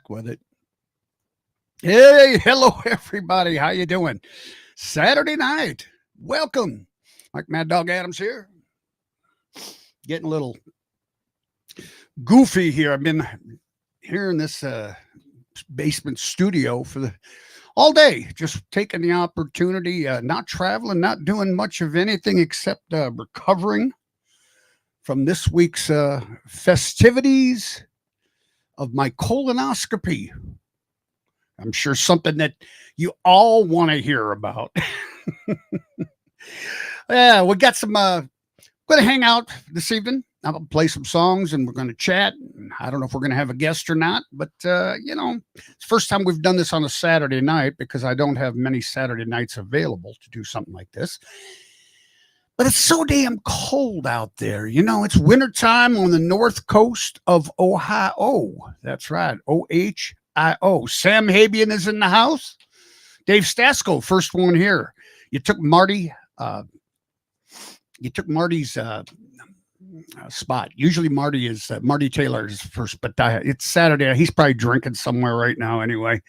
With it. Hey, hello everybody. How you doing? Saturday night. Welcome. Like Mad Dog Adams here. Getting a little goofy here. I've been here in this basement studio for all day, just taking the opportunity, not traveling, not doing much of anything except recovering from this week's festivities of my colonoscopy. I'm sure something that you all want to hear about. Yeah, we got some, going to hang out this evening. I'm going to play some songs and we're going to chat. I don't know if we're going to have a guest or not, but, it's the first time we've done this on a Saturday night because I don't have many Saturday nights available to do something like this. But it's so damn cold out there. It's wintertime on the north coast of Ohio. That's right. Ohio. Sam Habian is in the house. Dave Stasko, first one here. You took Marty's spot. Usually Marty Taylor is first, but it's Saturday. He's probably drinking somewhere right now anyway.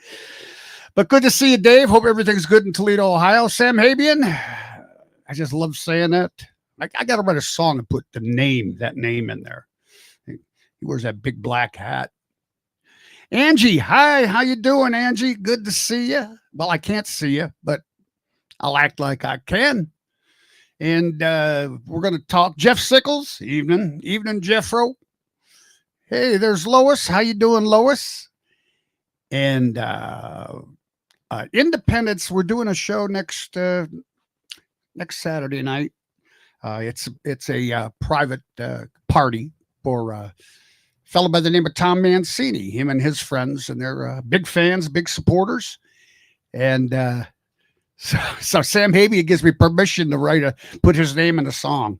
But good to see you, Dave. Hope everything's good in Toledo, Ohio. Sam Habian. I just love saying that. I got to write a song and put that name in there. He wears that big black hat. Angie, hi. How you doing, Angie? Good to see you. Well, I can't see you, but I'll act like I can. And we're going to talk. Jeff Sickles, evening, Jeffro. Hey, there's Lois. How you doing, Lois? And Independence, we're doing a show next Saturday night. It's a private party for a fellow by the name of Tom Mancini, him and his friends, and they're big fans, big supporters. And so Sam Habian gives me permission to put his name in a song.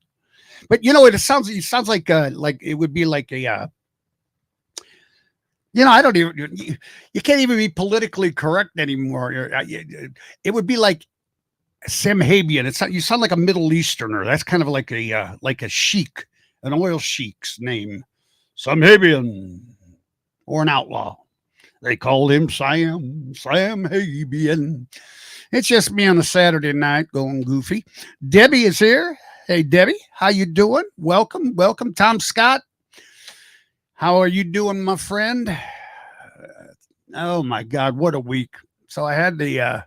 But it sounds like it would be like a I don't even, you can't even be politically correct anymore. It would be like Sam Habian. You sound like a Middle Easterner. That's kind of like a sheik, an oil sheik's name. Sam Habian, or an outlaw. They called him Sam Habian. It's just me on a Saturday night going goofy. Debbie is here. Hey, Debbie, how you doing? Welcome. Tom Scott. How are you doing, my friend? Oh my God, what a week! So I had the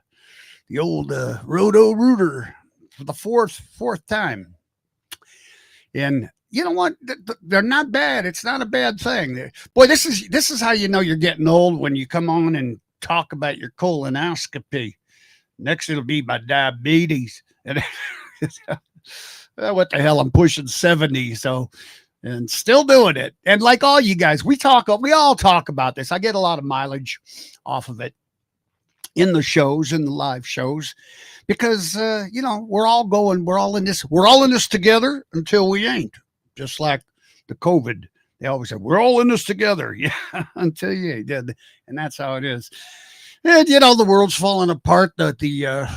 old Roto Rooter for the fourth time, and you know what? They're not bad. It's not a bad thing. Boy, this is how you know you're getting old when you come on and talk about your colonoscopy. Next, it'll be my diabetes, and what the hell? I'm pushing 70, so and still doing it. And like all you guys, we all talk about this. I get a lot of mileage off of it in the shows, in the live shows, because we're all in this together until we ain't. Just like the COVID, they always say we're all in this together, yeah, until you ain't, and that's how it is. And the world's falling apart. The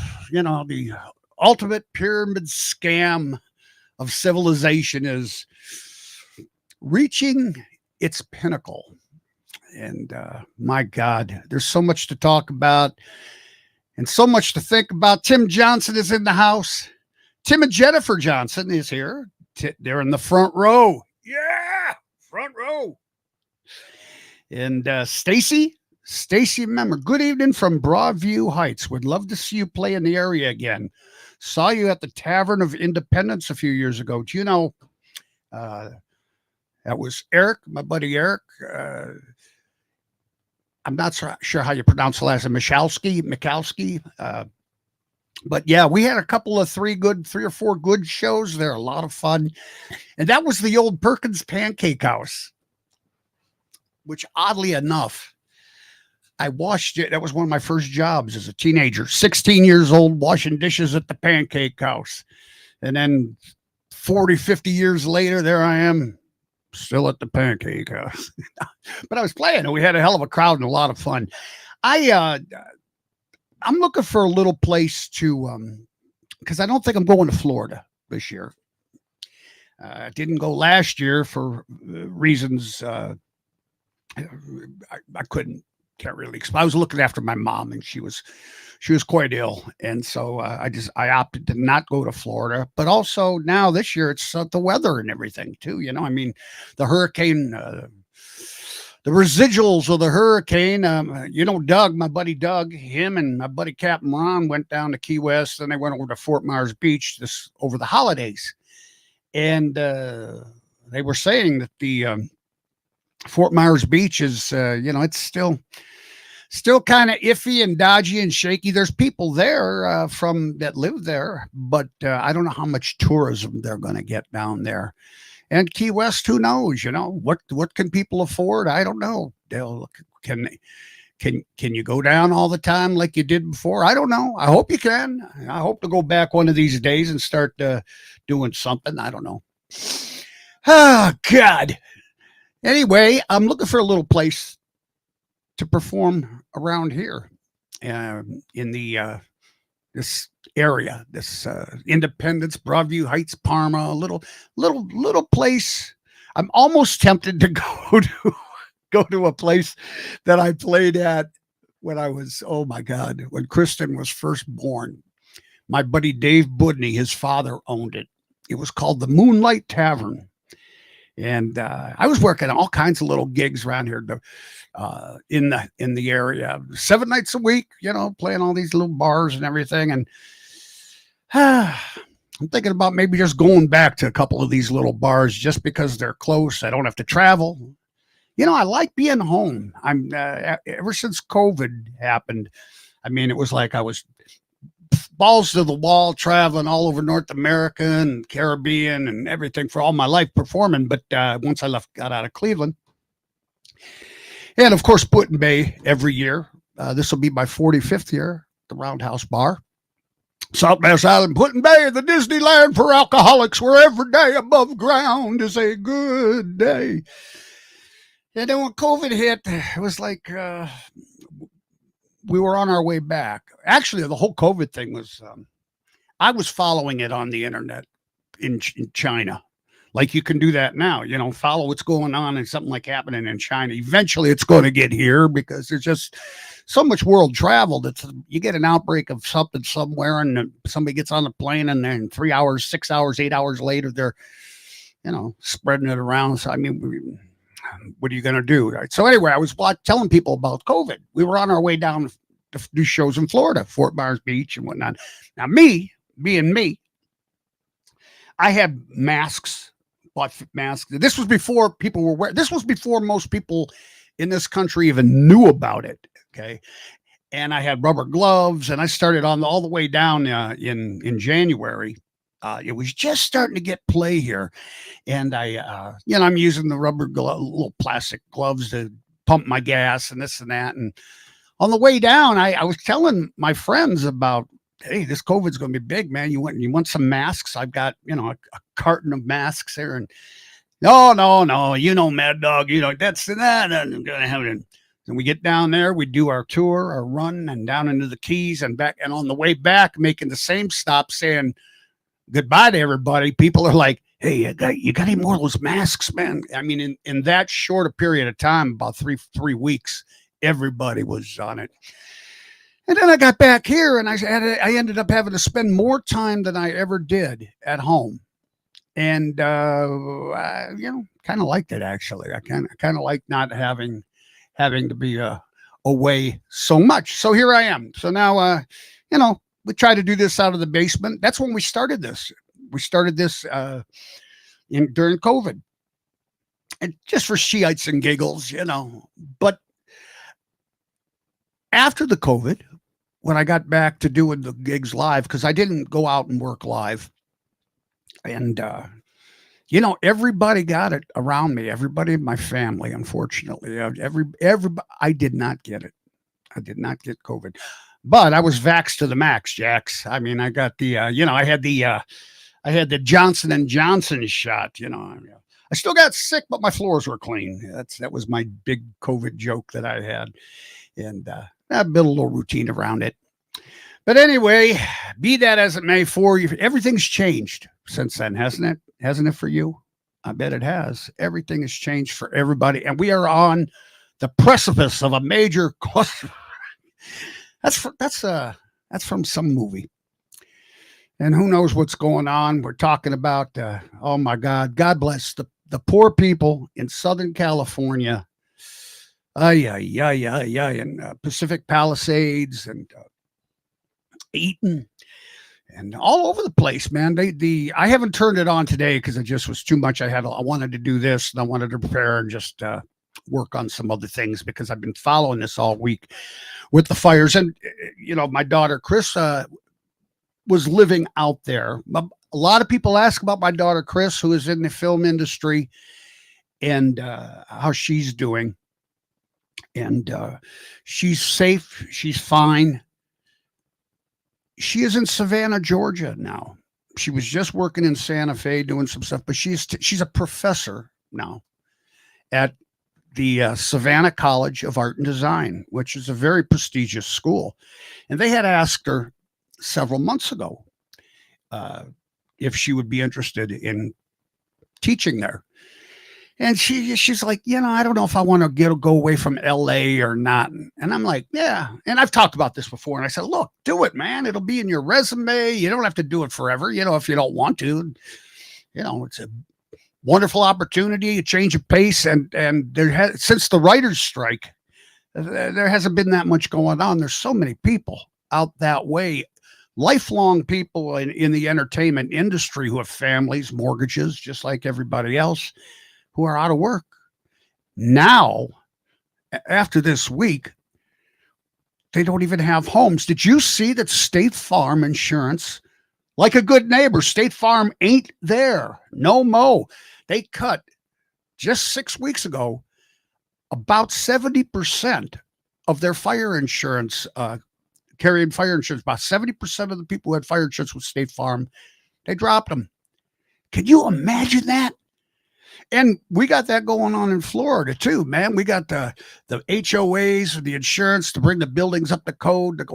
ultimate pyramid scam of civilization is reaching its pinnacle. And my God, there's so much to talk about and so much to think about. Tim Johnson is in the house. Tim and Jennifer Johnson is here. They're in the front row. Yeah, front row. And Stacy Memmer, good evening from Broadview Heights. Would love to see you play in the area again. Saw you at the Tavern of Independence a few years ago. Do you know that was Eric, my buddy Eric. I'm not sure how you pronounce the last name, Michalski. But yeah, we had a couple of three or four good shows there. A lot of fun. And that was the old Perkins Pancake House, which oddly enough, I washed it. That was one of my first jobs as a teenager, 16 years old, washing dishes at the Pancake House. And then 40, 50 years later, there I am, still at the Pancake House. But I was playing, and we had a hell of a crowd and a lot of fun. I'm looking for a little place to, because I don't think I'm going to Florida this year. I didn't go last year for reasons I can't really explain. I was looking after my mom, and she was quite ill, and so I opted to not go to Florida. But also now this year it's the weather and everything too. I mean, the hurricane, the residuals of the hurricane. Doug, my buddy Doug, him and my buddy Captain Ron went down to Key West, and they went over to Fort Myers Beach over the holidays, and they were saying that the Fort Myers Beach is, it's still kind of iffy and dodgy and shaky. There's people there that live there, but I don't know how much tourism they're going to get down there. And Key West, who knows? What can people afford? I don't know. Can you go down all the time like you did before? I don't know. I hope you can. I hope to go back one of these days and start doing something. I don't know. Oh God. Anyway, I'm looking for a little place to perform around here in the this area, this Independence, Broadview Heights, Parma, a little place. I'm almost tempted to go to a place that I played at when I was, oh my God, when Kristen was first born. My buddy Dave Budney, his father, owned it. It was called the Moonlight Tavern. And I was working all kinds of little gigs around here in the area, 7 nights a week, playing all these little bars and everything. And I'm thinking about maybe just going back to a couple of these little bars just because they're close. I don't have to travel. I like being home. I'm ever since COVID happened. I mean, it was like I was balls to the wall, traveling all over North America and Caribbean and everything for all my life performing. But once I got out of Cleveland, and of course, Put in Bay every year. This will be my 45th year, the Roundhouse Bar. South Bass Island, Put in Bay, the Disneyland for alcoholics, where every day above ground is a good day. And then when COVID hit, it was like we were on our way back. Actually, the whole COVID thing was, I was following it on the internet in China. Like you can do that now, follow what's going on and something like happening in China. Eventually it's going to get here because there's just so much world travel that you get an outbreak of something somewhere and somebody gets on the plane and then 3 hours, 6 hours, 8 hours later, they're, spreading it around. So, I mean, what are you going to do? Right. So anyway, I was telling people about COVID. We were on our way down to do shows in Florida, Fort Myers Beach and whatnot. Now, being me, I had masks, bought masks. This was before people were wearing. This was before most people in this country even knew about it. Okay. And I had rubber gloves, and I started on all the way down in January. It was just starting to get play here, and I'm using the little plastic gloves to pump my gas and this and that. And on the way down, I was telling my friends about, hey, this COVID's going to be big, man. You want some masks? I've got a carton of masks here, and no, Mad Dog, that's that. I'm going to have it. And we get down there, we do our tour, our run, and down into the Keys and back. And on the way back, making the same stop, saying goodbye to everybody. People are like, hey, you got any more of those masks, man? I mean, in that short a period of time, about three weeks, everybody was on it. And then I got back here, and I ended up having to spend more time than I ever did at home. And, kind of liked it, actually. I kind of like not having to be away so much. So here I am. So now, we try to do this out of the basement. That's when we started this. We started this during COVID, and just for shiites and giggles, But after the COVID, when I got back to doing the gigs live, because I didn't go out and work live, and everybody got it around me. Everybody in my family, unfortunately, everybody. I did not get it. I did not get COVID, but I was vaxxed to the max, Jax. I mean, I got the, I had the Johnson and Johnson shot. I still got sick, but my floors were clean. That was my big COVID joke that I had, and I built a little routine around it. But anyway, be that as it may, for you, everything's changed since then, hasn't it? Hasn't it for you? I bet it has. Everything has changed for everybody, and we are on the precipice of a major cost. That's from some movie, and who knows what's going on. We're talking about, oh my God, God bless the poor people in Southern California, and Pacific Palisades and Eaton. And all over the place, man. I haven't turned it on today because it just was too much. I wanted to do this, and I wanted to prepare and just work on some other things because I've been following this all week with the fires. And my daughter Chris was living out there. A lot of people ask about my daughter Chris, who is in the film industry, and how she's doing. And she's safe. She's fine. She is in Savannah, Georgia now. She was just working in Santa Fe doing some stuff, but she's a professor now at the Savannah College of Art and Design, which is a very prestigious school. And they had asked her several months ago if she would be interested in teaching there. And she's like, I don't know if I want to go away from LA or not. And I'm like, yeah. And I've talked about this before. And I said, look, do it, man. It'll be in your resume. You don't have to do it forever, if you don't want to. It's a wonderful opportunity, a change of pace. And since the writers' strike, there hasn't been that much going on. There's so many people out that way, lifelong people in the entertainment industry who have families, mortgages, just like everybody else, who are out of work. Now, after this week, they don't even have homes. Did you see that State Farm Insurance, like a good neighbor, State Farm ain't there? No mo. They cut just 6 weeks ago about 70% of their fire insurance, carrying fire insurance. About 70% of the people who had fire insurance with State Farm, they dropped them. Can you imagine that? And we got that going on in Florida too, man. We got the HOAs, the insurance to bring the buildings up to code, the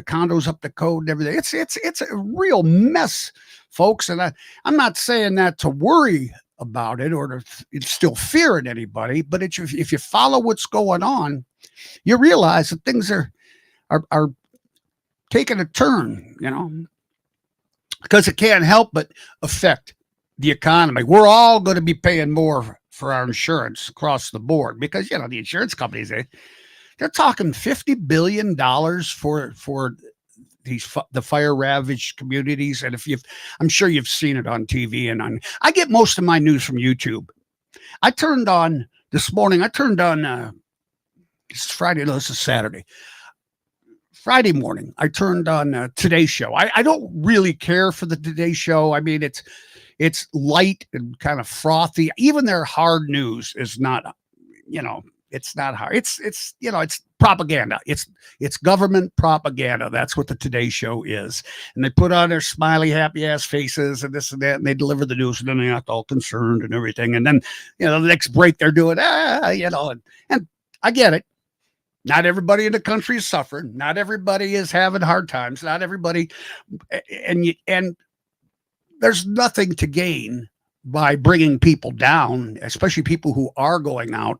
condos up to code and everything. It's a real mess, folks. And I'm not saying that to worry about it or to instill fear in anybody, but if you follow what's going on, you realize that things are taking a turn, because it can't help but affect the economy. We're all going to be paying more for our insurance across the board, because the insurance companies, they're talking $50 billion for the fire ravaged communities. And I'm sure you've seen it on TV I get most of my news from YouTube. I turned on this morning. It's Friday. No, this is Saturday. Friday morning, I turned on Today's Show. I don't really care for the Today Show. I mean, it's light and kind of frothy. Even their hard news is not, it's not hard. It's propaganda. It's government propaganda. That's what the Today Show is. And they put on their smiley, happy ass faces and this and that, and they deliver the news, and then they act all concerned and everything. And then, the next break they're doing, and I get it. Not everybody in the country is suffering. Not everybody is having hard times. Not everybody, and there's nothing to gain by bringing people down, especially people who are going out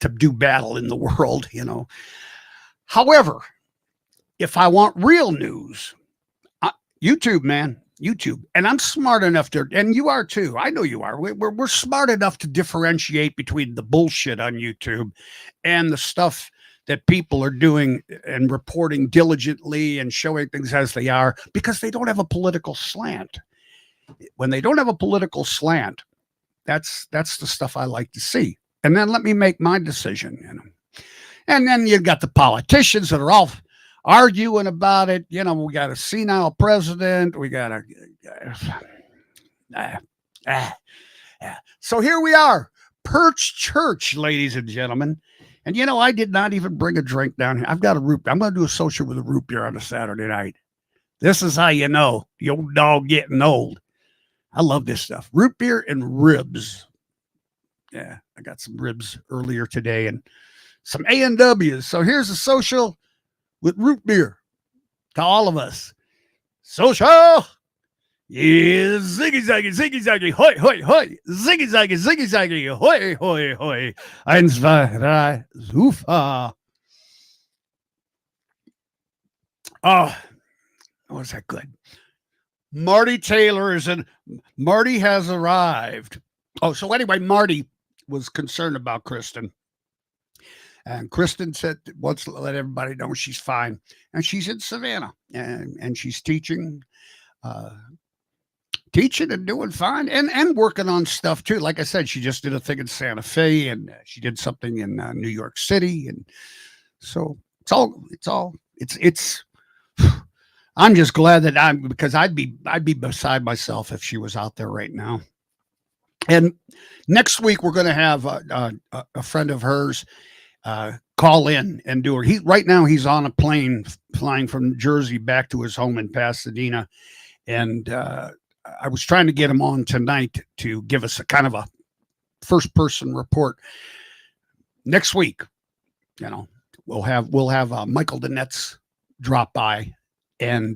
to do battle in the world, However, if I want real news, YouTube, man, YouTube. And I'm smart enough and you are too. I know you are. We're smart enough to differentiate between the bullshit on YouTube and the stuff that people are doing and reporting diligently and showing things as they are, because they don't have a political slant. When they don't have a political slant, that's the stuff I like to see. And then let me make my decision. And then you've got the politicians that are all arguing about it. We got a senile president. We got So here we are, Perch Church, ladies and gentlemen. And I did not even bring a drink down here. I've got a root. I'm going to do a social with a root beer on a Saturday night. This is how you know the old dog getting old. I love this stuff. Root beer and ribs. Yeah, I got some ribs earlier today and some A&Ws. So here's a social with root beer to all of us. Social. Yeah, ziggy zaggy, ziggy zaggy, hoi, hoi, hoi. Ziggy zaggy, ziggy zaggy, hoi, hoi, hoi. 1, 2, 3, super. Oh, was that good? Marty Taylor Marty has arrived. Oh, so anyway, Marty was concerned about Kristen. And Kristen wants to let everybody know she's fine. And she's in Savannah. And she's teaching and doing fine and working on stuff too. Like I said, she just did a thing in Santa Fe, and she did something in New York City. And so it's I'm just glad that because I'd be beside myself if she was out there right now. And next week we're going to have a friend of hers call in and do her. Right now he's on a plane flying from Jersey back to his home in Pasadena. And I was trying to get him on tonight to give us a kind of a first person report. Next week, we'll have Michael Danetz drop by and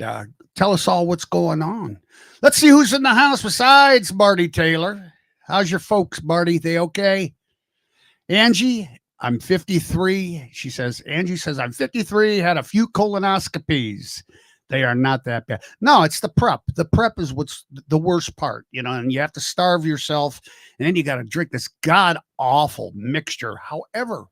tell us all what's going on. Let's see who's in the house besides Marty Taylor. How's your folks, Marty? They okay? Angie, I'm 53. Angie says, I'm 53, had a few colonoscopies. They are not that bad. No, it's the prep. The prep is what's the worst part, and you have to starve yourself, and then you got to drink this god-awful mixture. However,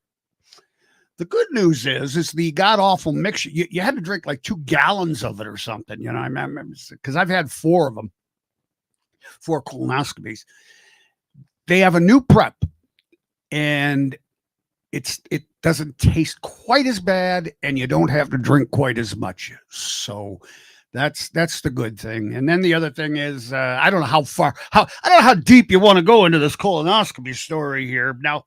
the good news is the god-awful mixture. You had to drink like 2 gallons of it or something, I remember, because I've had 4 of them, 4 colonoscopies. They have a new prep, and it doesn't taste quite as bad, and you don't have to drink quite as much. So that's the good thing. And then the other thing is, I don't know how deep you want to go into this colonoscopy story here. Now,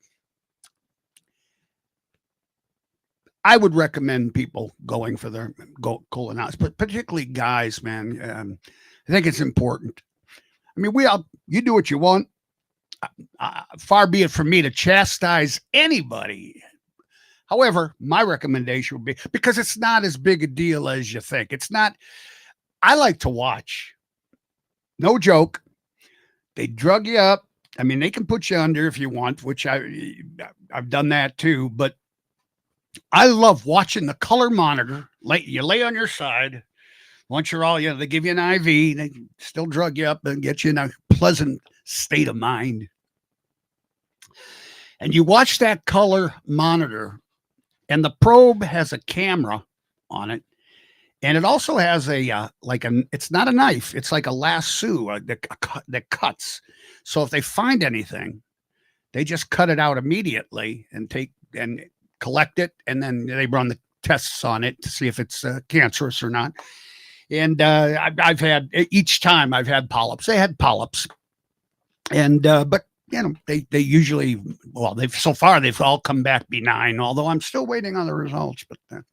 I would recommend people going for their colonoscopy, but particularly guys, man. I think it's important. I mean, you do what you want. Far be it from me to chastise anybody. However, my recommendation would be, because it's not as big a deal as you think. It's not. I like to watch. No joke. They drug you up. I mean, they can put you under if you want, which I've done that too. But I love watching the color monitor. You lay on your side. Once you're all, they give you an IV. They still drug you up and get you in a pleasant state of mind. And you watch that color monitor, and the probe has a camera on it. And it also has it's not a knife, it's like a lasso that cuts. So if they find anything, they just cut it out immediately and collect it. And then they run the tests on it to see if it's cancerous or not. And I've had, each time I've had polyps. They had polyps. And, but, they usually, so far they've all come back benign, although I'm still waiting on the results. But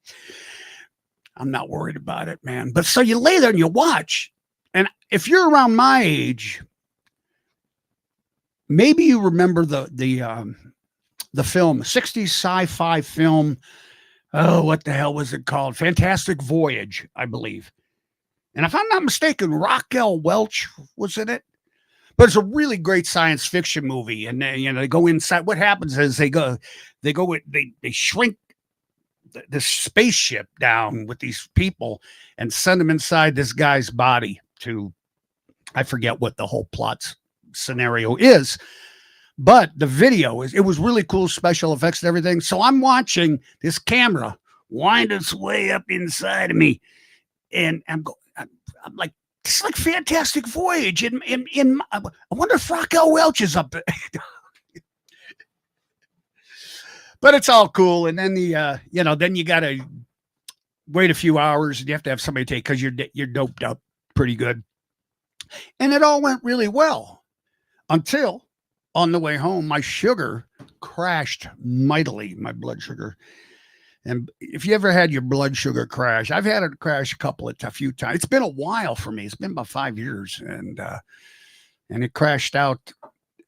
I'm not worried about it, man. But so you lay there and you watch. And if you're around my age, maybe you remember the film, 60s sci-fi film. Oh, what the hell was it called? Fantastic Voyage, I believe. And if I'm not mistaken, Raquel Welch was in it. But it's a really great science fiction movie. And they go inside. What happens is they shrink the spaceship down with these people and send them inside this guy's body to, I forget what the whole plot scenario is, but the video it was really cool, special effects and everything. So I'm watching this camera wind its way up inside of me, and I'm like, this is like Fantastic Voyage. I wonder if Raquel Welch is up there. But it's all cool. And then then you got to wait a few hours, and you have to have somebody take, because you're doped up pretty good. And it all went really well until on the way home, my sugar crashed mightily, my blood sugar. And if you ever had your blood sugar crash, I've had it crash a few times. It's been a while for me. It's been about 5 years, and it crashed out.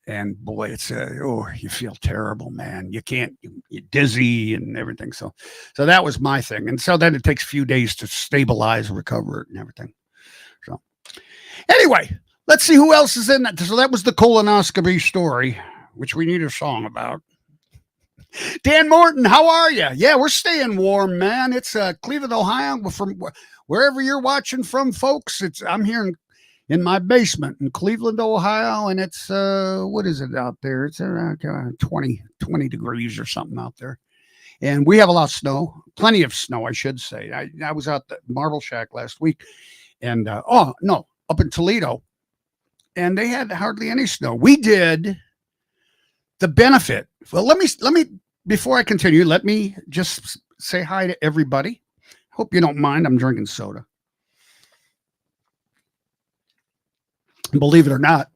And boy, it's you feel terrible, man. You're dizzy and everything. So that was my thing. And so then it takes a few days to stabilize, recover it, and everything. So anyway, let's see who else is in that. So that was the colonoscopy story, which we need a song about. Dan Morton, how are you? Yeah, we're staying warm, man. It's Cleveland, Ohio. From wherever you're watching from, folks. I'm here in my basement in Cleveland, Ohio, and it's what is it out there? It's around 20 degrees or something out there. And we have a lot of snow, plenty of snow, I should say. I was out at Marble Shack last week, and up in Toledo, and they had hardly any snow. We did the benefit. Well, let me before I continue, let me just say hi to everybody. Hope you don't mind. I'm drinking soda. Believe it or not,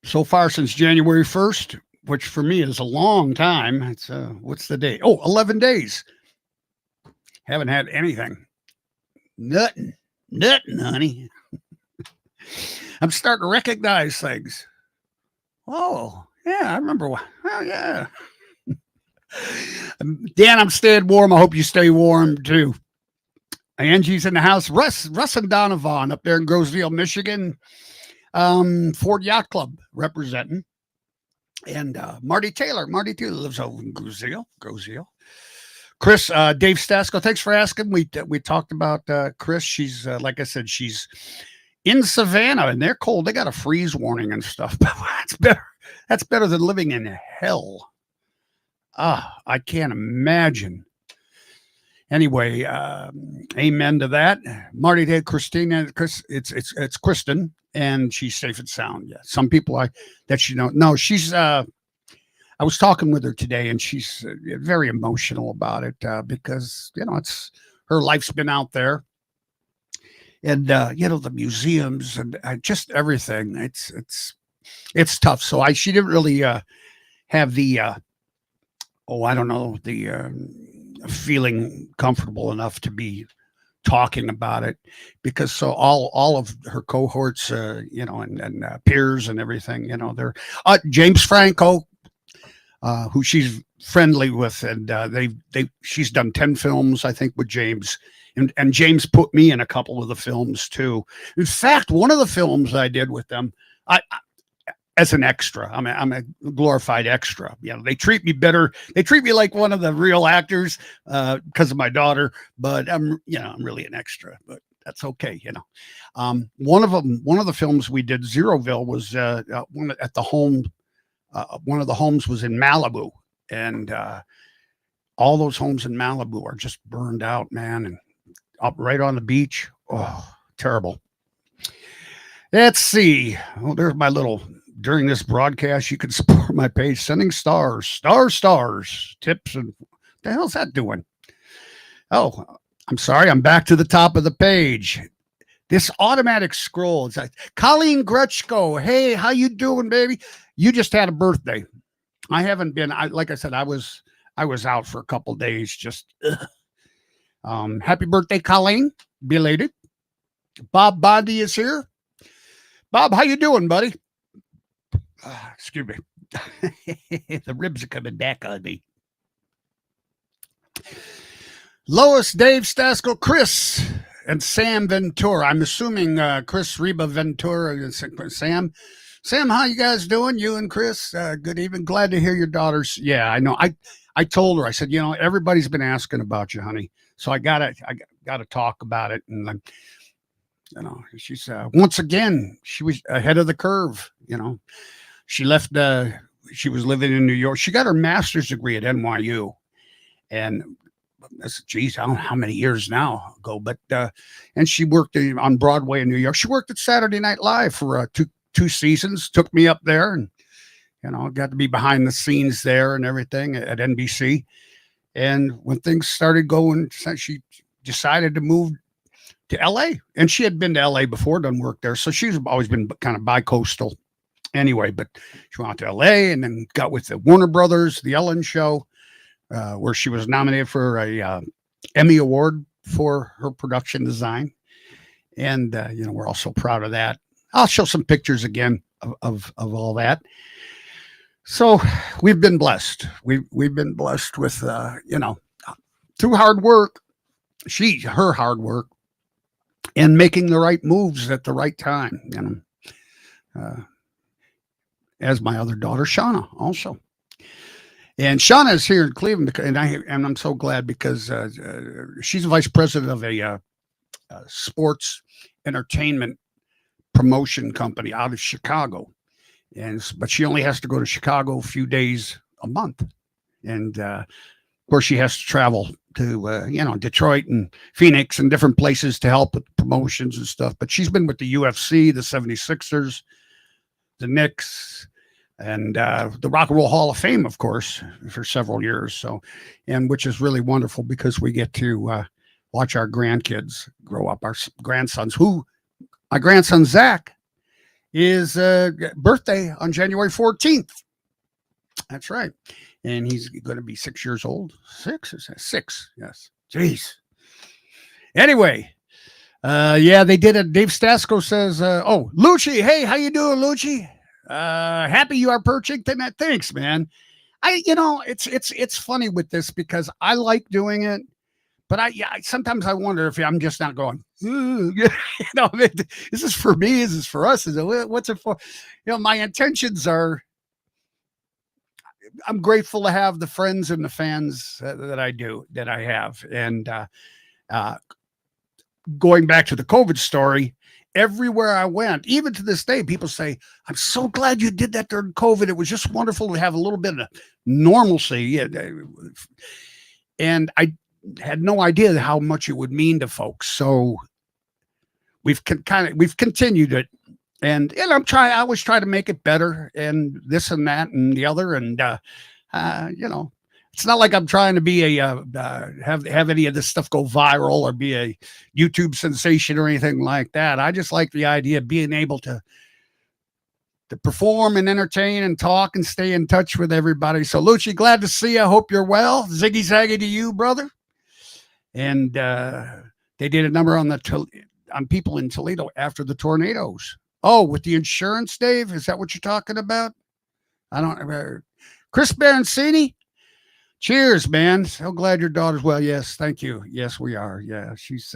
so far since January 1st, which for me is a long time, it's what's the date? 11 days. Haven't had anything. Nothing, honey. I'm starting to recognize things. Oh, yeah, I remember. Oh, yeah. Dan, I'm staying warm. I hope you stay warm, too. Angie's in the house. Russ and Donovan up there in Groseville, Michigan. Ford Yacht Club representing. And Marty Taylor. Marty Taylor lives over in Groseville. Chris, Dave Stasko, thanks for asking. We talked about Chris. She's, like I said, she's in Savannah, and they're cold. They got a freeze warning and stuff. But that's better. That's better than living in hell. I can't imagine. Anyway, amen to that. Marty, Dave, Christina, Chris, it's Kristen, and she's safe and sound. Yeah, some people no, she's. I was talking with her today, and she's very emotional about it because it's her life's been out there, and the museums and just everything. It's tough. So she didn't really have the I don't know, the feeling comfortable enough to be talking about it, because so all of her cohorts, and peers and everything, they're James Franco, who she's friendly with, and she's done 10 films, I think, with James, and James put me in a couple of the films too. In fact, one of the films I did with them, I as an extra. I'm a glorified extra. They treat me better. They treat me like one of the real actors because of my daughter, but I'm really an extra, but that's okay. One of the films we did, Zeroville, was one at the home one of the homes was in Malibu, and all those homes in Malibu are just burned out, man, and up right on the beach. Oh, terrible. Let's see. Oh, there's my little. During this broadcast, you can support my page, sending stars, tips, and what the hell's that doing? Oh, I'm sorry. I'm back to the top of the page. This automatic scroll. It's like Colleen Gretschko. Hey, how you doing, baby? You just had a birthday. I haven't been. Like I said, I was out for a couple of days. Just happy birthday, Colleen. Belated. Bob Bondi is here. Bob, how you doing, buddy? Excuse me. The ribs are coming back on me. Lois, Dave, Stasko, Chris, and Sam Ventura. I'm assuming Chris Reba Ventura and Sam. Sam, how you guys doing? You and Chris? Good evening. Glad to hear your daughters. Yeah, I know. I told her. I said, everybody's been asking about you, honey. So I gotta talk about it. And she's once again, she was ahead of the curve. She left. She was living in New York. She got her master's degree at NYU, and that's, geez, I don't know how many years now ago, but and she worked on Broadway in New York. She worked at Saturday Night Live for two seasons. Took me up there, and got to be behind the scenes there and everything at NBC. And when things started going, she decided to move to LA, and she had been to LA before, done work there, so she's always been kind of bi-coastal. Anyway, but she went out to LA and then got with the Warner Brothers, the Ellen Show, where she was nominated for a Emmy Award for her production design. And, we're also proud of that. I'll show some pictures again of all that. So we've been blessed. We've been blessed with, through hard work, her hard work, and making the right moves at the right time, as my other daughter, Shauna, also. And Shauna is here in Cleveland, and I'm so glad because she's the vice president of a sports entertainment promotion company out of Chicago. But she only has to go to Chicago a few days a month. And of course, she has to travel to, Detroit and Phoenix and different places to help with promotions and stuff. But she's been with the UFC, the 76ers, the Knicks, and the Rock and Roll Hall of Fame, of course, for several years. So, and which is really wonderful because we get to watch our grandkids grow up, our grandsons, my grandson, Zach, is birthday on January 14th. That's right. And he's going to be 6 years old. Six. Yes. Jeez. Anyway, they did it. Dave Stasko says, Lucci, hey, how you doing, Lucci? Happy you are perching tonight. Thanks, man. It's funny with this because I like doing it, but I sometimes I wonder if I'm just not going, is this for me? Is this for us? What's it for? My intentions are, I'm grateful to have the friends and the fans that I have. And going back to the COVID story, everywhere I went, even to this day, people say, I'm so glad you did that during COVID. It was just wonderful to have a little bit of normalcy. And I had no idea how much it would mean to folks. So we've continued it. And I always try to make it better and this and that and the other. And, it's not like I'm trying to be have any of this stuff go viral or be a YouTube sensation or anything like that. I just like the idea of being able to perform and entertain and talk and stay in touch with everybody. So, Lucci, glad to see you. I hope you're well. Ziggy zaggy to you, brother. And they did a number on people in Toledo after the tornadoes. Oh, with the insurance, Dave? Is that what you're talking about? I don't. Chris Barancini? Cheers, man. So glad your daughter's well. Yes, thank you. Yes, we are. Yeah, she's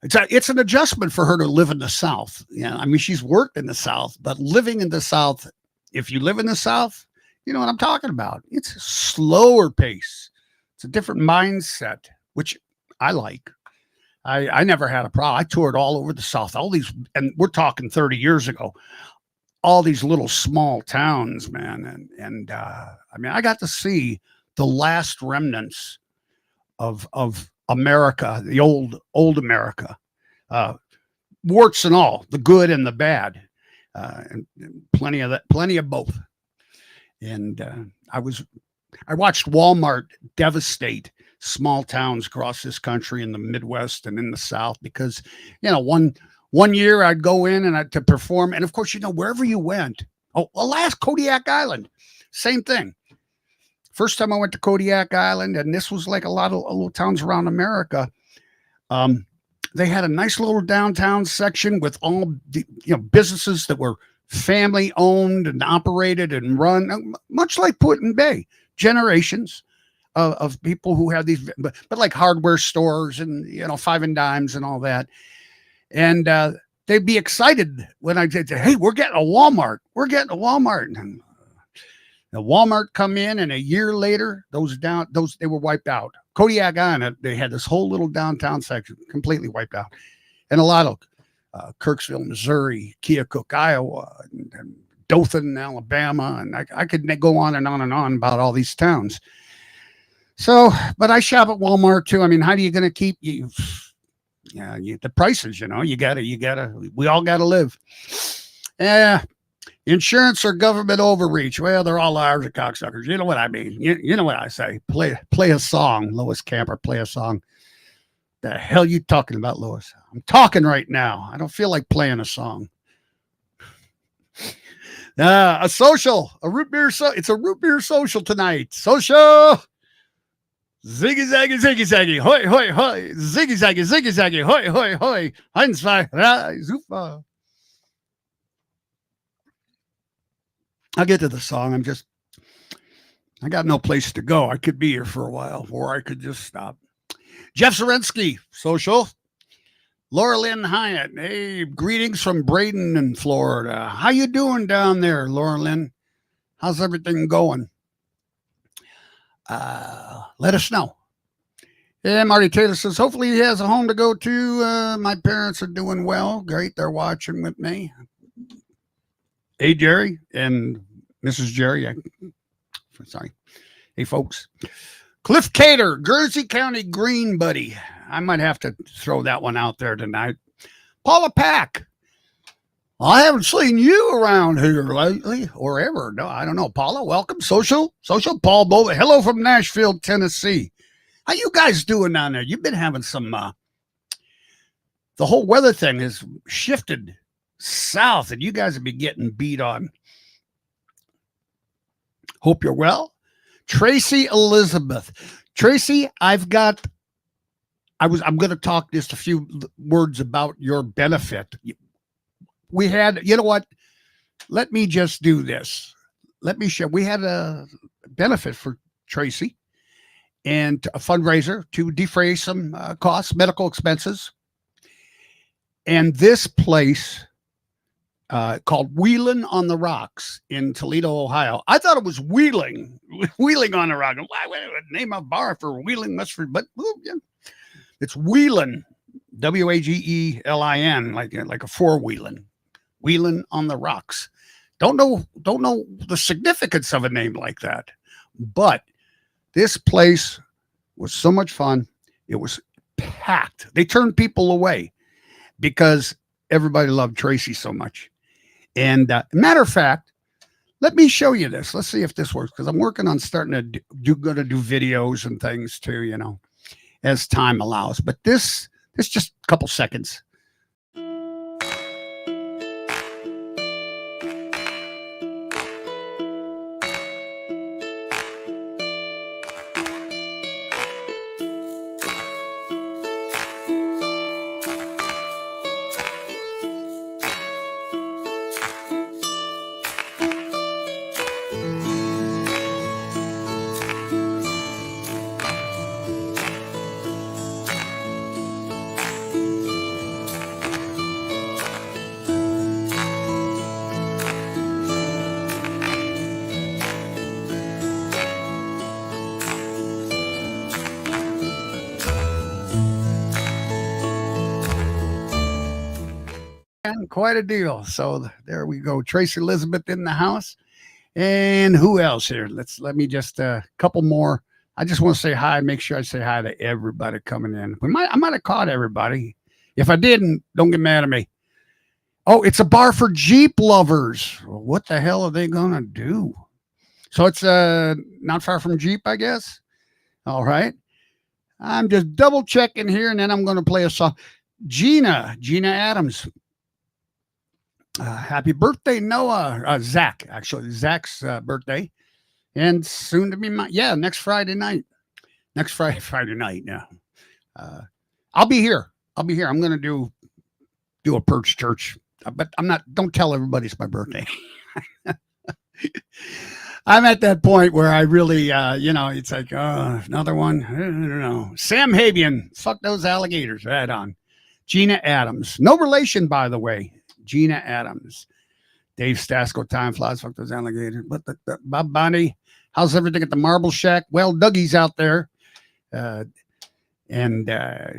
it's an adjustment for her to live in the South. Yeah, I mean, she's worked in the South, but living in the South, if you live in the South, you know what I'm talking about. It's a slower pace. It's a different mindset, which I like. I never had a problem. I toured all over the South, and we're talking 30 years ago, all these little small towns, man. And I mean, I got to see the last remnants of America, the old America, warts and all, the good and the bad, and plenty of that, plenty of both. And I watched Walmart devastate small towns across this country in the Midwest and in the South because, one year I'd go in and to perform, and of course, wherever you went, Kodiak Island, same thing. First time I went to Kodiak Island, and this was like a lot of little towns around America. They had a nice little downtown section with all the businesses that were family owned and operated and run, much like Putin Bay, generations of people who had these, but like hardware stores and five and dimes and all that. And they'd be excited when I said, "Hey, we're getting a Walmart. We're getting a Walmart." And the Walmart come in, and a year later, they were wiped out. Kodiak Island, they had this whole little downtown section completely wiped out, and a lot of Kirksville, Missouri, Keokuk, Iowa, and Dothan, Alabama, and I could go on and on and on about all these towns. So, but I shop at Walmart too. I mean, how are you going to keep the prices? You gotta. We all gotta live. Yeah. Insurance or government overreach. Well, they're all liars and cocksuckers. You know what I mean. You know what I say. Play a song, Lois Camper. Play a song. The hell you talking about, Lois? I'm talking right now. I don't feel like playing a song. A social, a root beer. It's a root beer social tonight. Social. Ziggy zaggy, ziggy zaggy, hoi hoi hoi, ziggy zaggy, hoi hoi hoi, 1, 2, 3, super. I'll get to the song. I got no place to go. I could be here for a while, or I could just stop. Jeff Zerensky, social. Laura Lynn Hyatt, hey, greetings from Bradenton, Florida. How you doing down there, Laura Lynn? How's everything going? Let us know. Yeah, Marty Taylor says, hopefully he has a home to go to. My parents are doing well. Great. They're watching with me. Hey, Jerry and Mrs. Jerry. Sorry. Hey, folks. Cliff Cater, Guernsey County Green Buddy. I might have to throw that one out there tonight. Paula Pack. I haven't seen you around here lately or ever. No, I don't know. Paula, welcome. Social. Paul Bova. Hello from Nashville, Tennessee. How you guys doing down there? You've been having some, the whole weather thing has shifted south, and you guys have been getting beat on. Hope you're well. Tracy Elizabeth. Tracy, I'm going to talk just a few words about your benefit. We had, you know what? Let me just do this. Let me share. We had a benefit for Tracy and a fundraiser to defray some costs, medical expenses. And this place called Wheeling on the Rocks in Toledo, Ohio. I thought it was Wheeling on the Rock. Why would name a bar for Wheeling, but yeah. It's Wheeling, Wagelin, like a four-wheeling. Wheeling on the Rocks. Don't know the significance of a name like that, but this place was so much fun. It was packed. They turned people away because everybody loved Tracy so much. And matter of fact, let me show you this. Let's see if this works, because I'm working on starting to do videos and things too, as time allows. But this just a couple seconds. quite a deal. So there we go. Tracy Elizabeth in the house. And who else here? Let me just a couple more. I just want to say hi. Make sure I say hi to everybody coming in. I might have caught everybody. If I didn't, don't get mad at me. Oh, it's a bar for Jeep lovers. What the hell are they gonna do? So it's not far from Jeep, I guess. All right. I'm just double checking here, and then I'm going to play a song. Gina Adams. Happy birthday, Noah. Zach, actually. Zach's birthday. And soon to be next Friday night. Friday night, yeah. I'll be here. I'm going to do a Perch Church. But don't tell everybody it's my birthday. I'm at that point where I really, it's like, another one. I don't know. Sam Habian, fuck those alligators. Right on. Gina Adams. No relation, by the way. Gina Adams. Dave Stasko, time flies, fuck those alligators. But Bob Bonnie, how's everything at the Marble Shack? Well, Dougie's out there. And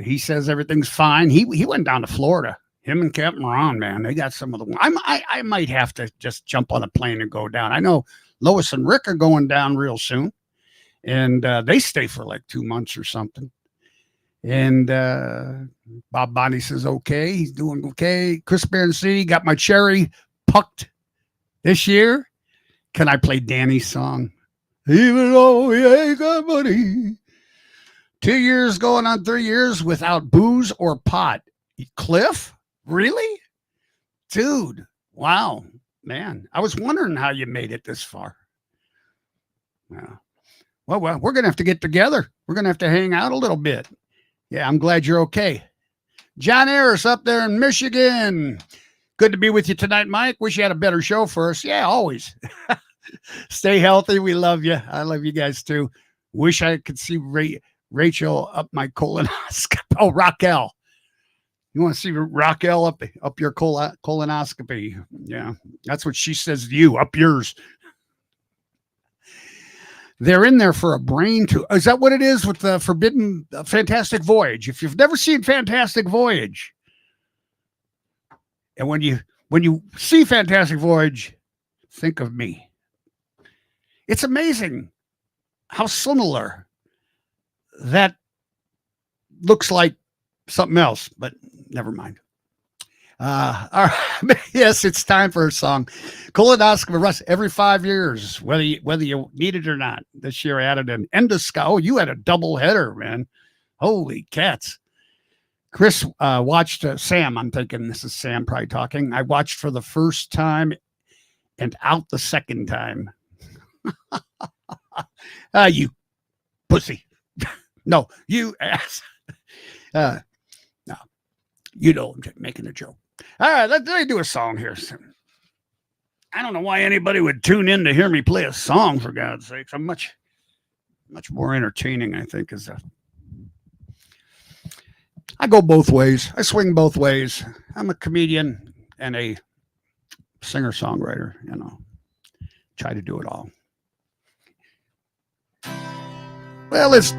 he says everything's fine. He went down to Florida. Him and Captain Ron, man, they got some of the. I might have to just jump on a plane and go down. I know Lois and Rick are going down real soon, and they stay for like 2 months or something. And Bob Bonnie says okay, he's doing okay. Chris Barron City got my cherry pucked this year. Can I play Danny's song? Even though we ain't got money. 2 years going on 3 years without booze or pot. Cliff? Really? Dude, wow, man. I was wondering how you made it this far. Well, we're going to have to get together. We're going to have to hang out a little bit. Yeah, I'm glad you're okay. John Ayers up there in Michigan. Good to be with you tonight, Mike. Wish you had a better show for us. Yeah, always. Stay healthy. We love you. I love you guys too. Wish I could see Rachel up my colonoscopy. Oh, Raquel. You want to see Raquel up your colonoscopy? Yeah, that's what she says to you, up yours. They're in there for a brain tumor. Is that what it is with the Forbidden Fantastic Voyage? If you've never seen Fantastic Voyage, and when you see Fantastic Voyage, think of me. It's amazing how similar that looks like something else, but never mind. All right. Yes, it's time for a song. Colonoscopy, Russ, every 5 years, whether you need it or not. This year I added an endoscope. Oh, you had a double header, man. Holy cats. Chris watched Sam. I'm thinking this is Sam probably talking. I watched for the first time and out the second time. You pussy. No, you ass. No, you know I'm making a joke. All right, let me do a song here. I don't know why anybody would tune in to hear me play a song, for God's sakes. I'm much more entertaining, I think. I go both ways. I swing both ways. I'm a comedian and a singer-songwriter, Try to do it all. Well, let's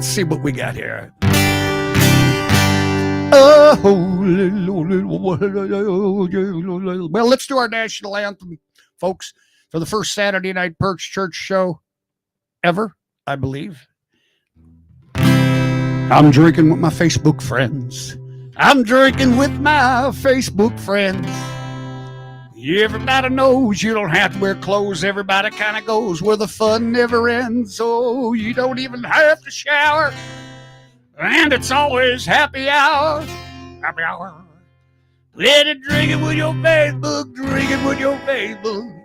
see what we got here. Well, let's do our national anthem, folks, for the first Saturday night Perch Church show ever, I believe. I'm drinking with my Facebook friends. I'm drinking with my Facebook friends. Everybody knows you don't have to wear clothes. Everybody kind of goes where the fun never ends. Oh, you don't even have to shower. And it's always happy hour. Happy hour. Let it drink it with your Facebook. Drink it with your Facebook.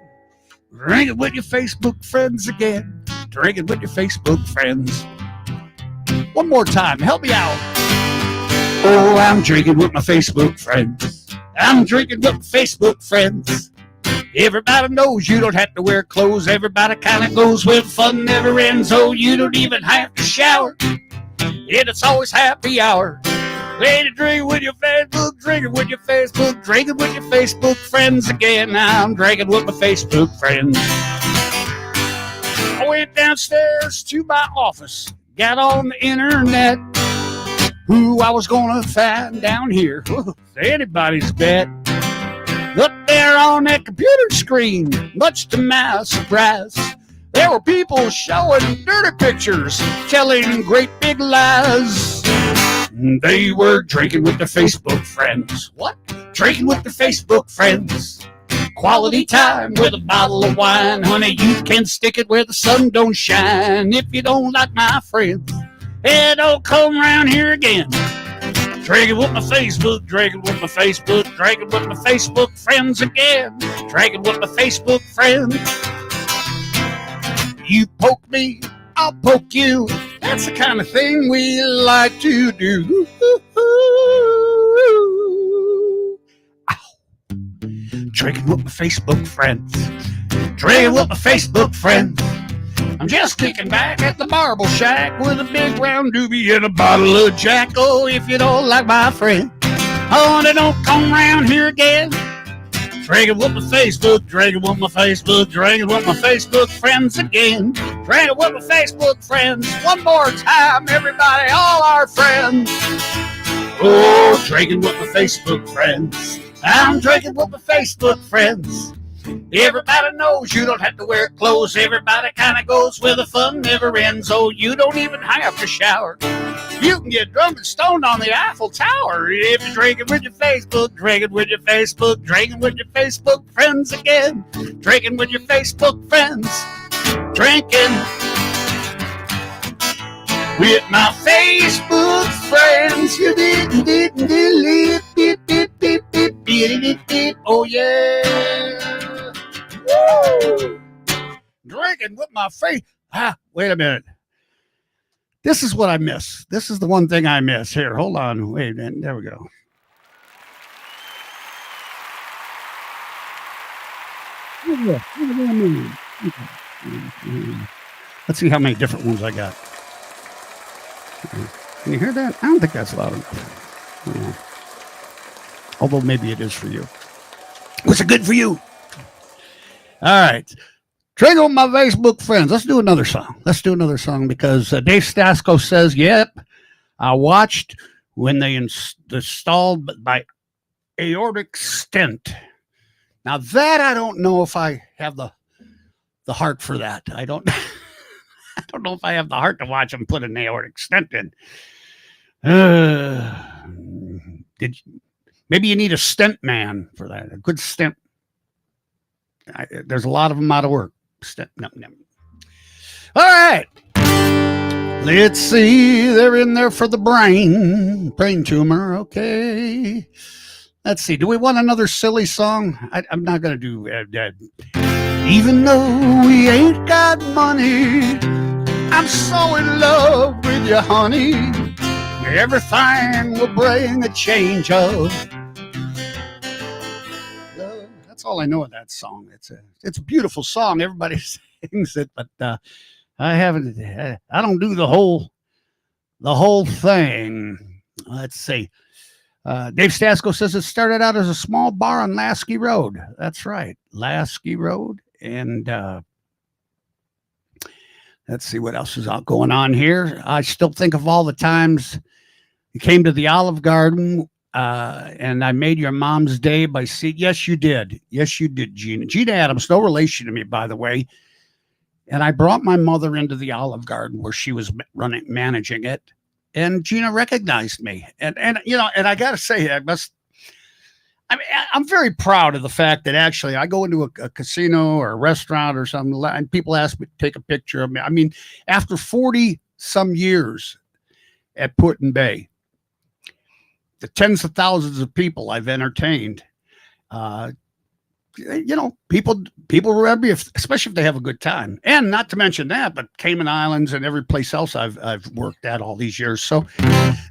Drink it with your Facebook friends again. Drink it with your Facebook friends. One more time. Help me out. Oh, I'm drinking with my Facebook friends. I'm drinking with my Facebook friends. Everybody knows you don't have to wear clothes. Everybody kind of goes where fun never ends. Oh, you don't even have to shower. And it's always happy hour. Way to drink with your Facebook, drinking with your Facebook, drinking with your Facebook friends again. Now I'm drinking with my Facebook friends. I went downstairs to my office, got on the internet. Who I was gonna find down here? Anybody's bet. Up there on that computer screen, much to my surprise, there were people showing dirty pictures, telling great big lies. They were drinking with their Facebook friends. What? Drinking with their Facebook friends. Quality time with a bottle of wine. Honey, you can stick it where the sun don't shine. If you don't like my friends, hey, don't come around here again. Drinking with my Facebook, drinking with my Facebook, drinking with my Facebook friends again. Drinking with my Facebook friends. You poke me, I'll poke you. That's the kind of thing we like to do. Drinking with my Facebook friends. Drinking with my Facebook friends. I'm just kicking back at the Marble Shack with a big round doobie and a bottle of Jack. Oh, if you don't like my friend, oh, they don't come around here again. Drinking with my Facebook, drinking with my Facebook, drinking with my Facebook friends again. Drinking with my Facebook friends. One more time, everybody, all our friends. Oh, drinking with my Facebook friends. I'm drinking with my Facebook friends. Everybody knows you don't have to wear clothes. Everybody kind of goes where the fun never ends. Oh, you don't even have to shower. You can get drunk and stoned on the Eiffel Tower if you're drinking with your Facebook, drinking with your Facebook, drinking with your Facebook friends again. Drinking with your Facebook friends. Drinking with my Facebook friends. You did. Oh, yeah. Woo! Drinking with my face. Wait a minute. This is what I miss. This is the one thing I miss. Here, hold on. Wait a minute. There we go. Let's see how many different ones I got. Can you hear that? I don't think that's loud enough. Yeah. Although maybe it is for you. Was it good for you? All right. Drinking with my Facebook friends. Let's do another song because Dave Stasko says, yep, I watched when they installed my aortic stent. Now that I don't know if I have the heart for that. I don't know if I have the heart to watch them put an aortic stent in. Maybe you need a stent man for that. A good stent. There's a lot of them out of work. No. All right. Let's see. They're in there for the brain tumor. Okay. Let's see. Do we want another silly song? I'm not going to do that. Even though we ain't got money, I'm so in love with you, honey. Everything will bring a change of. That's all I know of that song. It's a beautiful song. Everybody sings it, but I don't do the whole thing. Let's see. Dave Stasko says it started out as a small bar on Lasky Road. That's right, Lasky Road. And let's see what else is going on here. I still think of all the times you came to the Olive Garden. And I made your mom's day by seeing. Yes, you did. Yes, you did, Gina. Gina Adams, no relation to me, by the way. And I brought my mother into the Olive Garden where she was managing it. And Gina recognized me. And I got to say, I'm very proud of the fact that actually I go into a casino or a restaurant or something, and people ask me to take a picture of me. I mean, after 40 some years at Put-in Bay, the tens of thousands of people I've entertained, people remember me, especially if they have a good time. And not to mention that, but Cayman Islands and every place else I've worked at all these years. So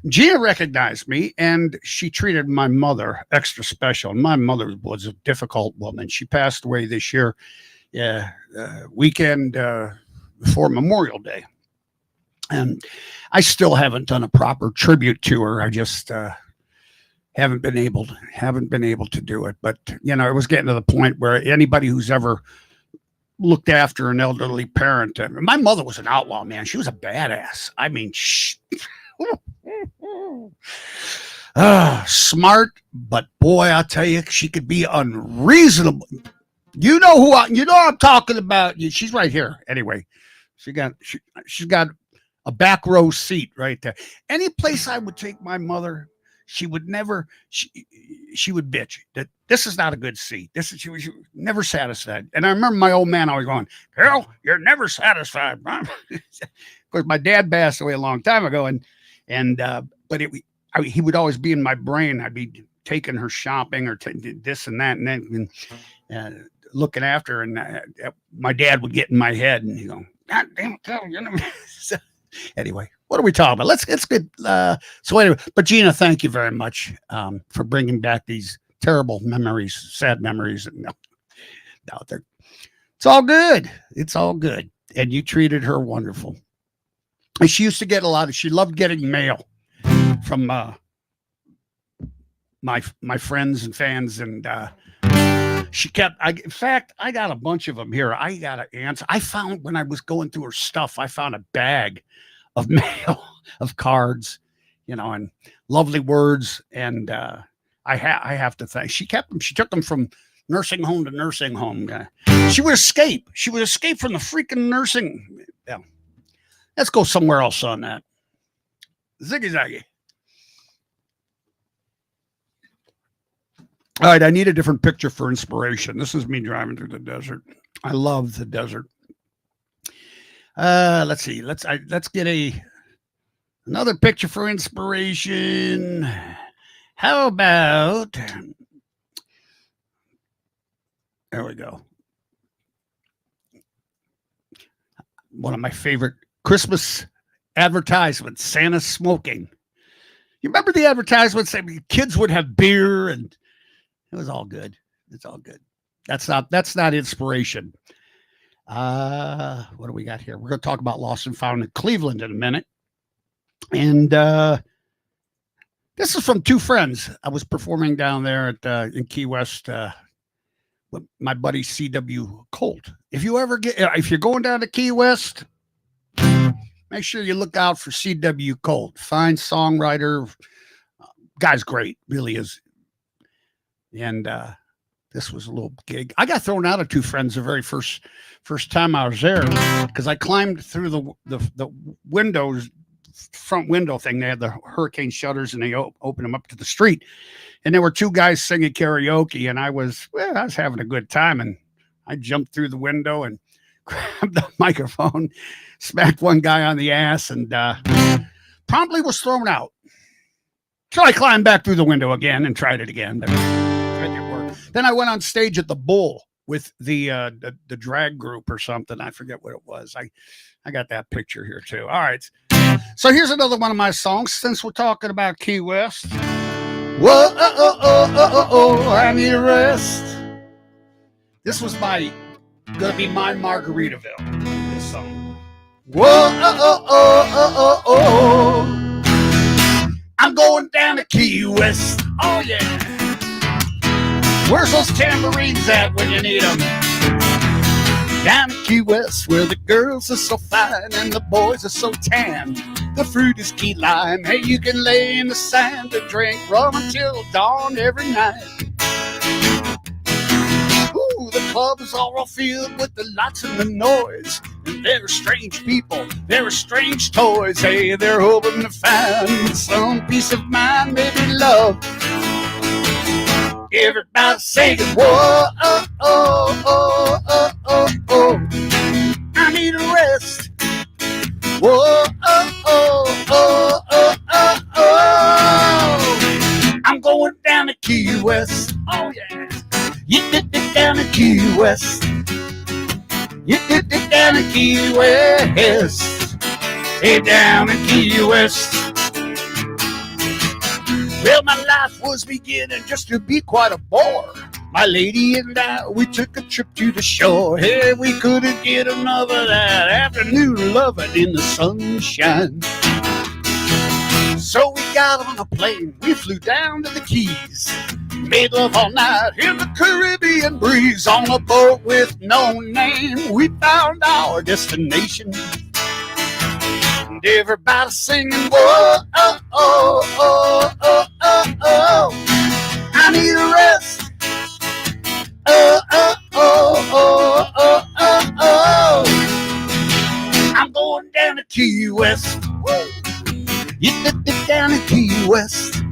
Gina recognized me, and she treated my mother extra special. My mother was a difficult woman. She passed away this year, weekend before Memorial Day. And I still haven't done a proper tribute to her. I just haven't been able to do it. But it was getting to the point where anybody who's ever looked after an elderly parent, my mother was an outlaw, man. She was a badass. I mean, Smart, but boy, I'll tell you, she could be unreasonable. You know I'm talking about. She's right here. Anyway, she's got a back row seat right there. Any place I would take my mother, she would never. She would bitch that this is not a good seat. She was never satisfied. And I remember my old man always going, "Carol, you're never satisfied." Of course, my dad passed away a long time ago, but he would always be in my brain. I'd be taking her shopping or this and that, and then looking after her, and my dad would get in my head, and he'd go, "God damn it, Carol, you know." So, anyway, what are we talking about? Let's get. So anyway, but Gina, thank you very much for bringing back these terrible memories, sad memories. No, it's all good. It's all good. And you treated her wonderful. And she used to get she loved getting mail from my friends and fans, and she kept. In fact, I got a bunch of them here. I got to answer. I found when I was going through her stuff, I found a bag of mail, of cards, and lovely words. And I have to thank. She kept them. She took them from nursing home to nursing home. She would escape. She would escape from the freaking nursing. Yeah. Let's go somewhere else on that. Ziggy zaggy. All right, I need a different picture for inspiration. This is me driving through the desert. I love the desert. Let's see. Let's get another picture for inspiration. How about? There we go. One of my favorite Christmas advertisements: Santa smoking. You remember the advertisements? I mean, kids would have beer, and it was all good. It's all good. That's not inspiration. What do we got here? We're going to talk about Lost and Found in Cleveland in a minute. And this is from two friends. I was performing down there in Key West with my buddy C.W. Colt. If you're going down to Key West, make sure you look out for C.W. Colt. Fine songwriter. Guy's great. Really is. And this was a little gig. I got thrown out of two friends the very first time I was there because I climbed through the windows, front window thing. They had the hurricane shutters, and they opened them up to the street. And there were two guys singing karaoke, and I was having a good time. And I jumped through the window and grabbed the microphone, smacked one guy on the ass, and promptly was thrown out. So I climbed back through the window again and tried it again. But then I went on stage at the Bull with the drag group or something. I forget what it was. I got that picture here too. All right. So here's another one of my songs since we're talking about Key West. Whoa, I need a rest. This was gonna be my Margaritaville. This song. Whoa, I'm going down to Key West. Oh yeah. Where's those tambourines at when you need them? Down in Key West, where the girls are so fine and the boys are so tan. The fruit is key lime. Hey, you can lay in the sand and drink rum until dawn every night. Ooh, the clubs are all filled with the lights and the noise. And there are strange people, there are strange toys. Hey, they're hoping to find some peace of mind, maybe love. Everybody singing, whoa, I need a rest. Whoa, I'm going down to Key West. Oh yeah, you did it down to Key West. You did it down to Key West. Hey, down to Key West. Well, my life was beginning just to be quite a bore. My lady and I, we took a trip to the shore. Hey, we couldn't get enough of that afternoon loving in the sunshine. So we got on a plane, we flew down to the Keys. Made love all night in the Caribbean breeze. On a boat with no name, we found our destination. And everybody singing, whoa, I need a rest. Oh, oh, oh, oh, oh, oh, oh. I'm going down to Key West. You did it down to Key West.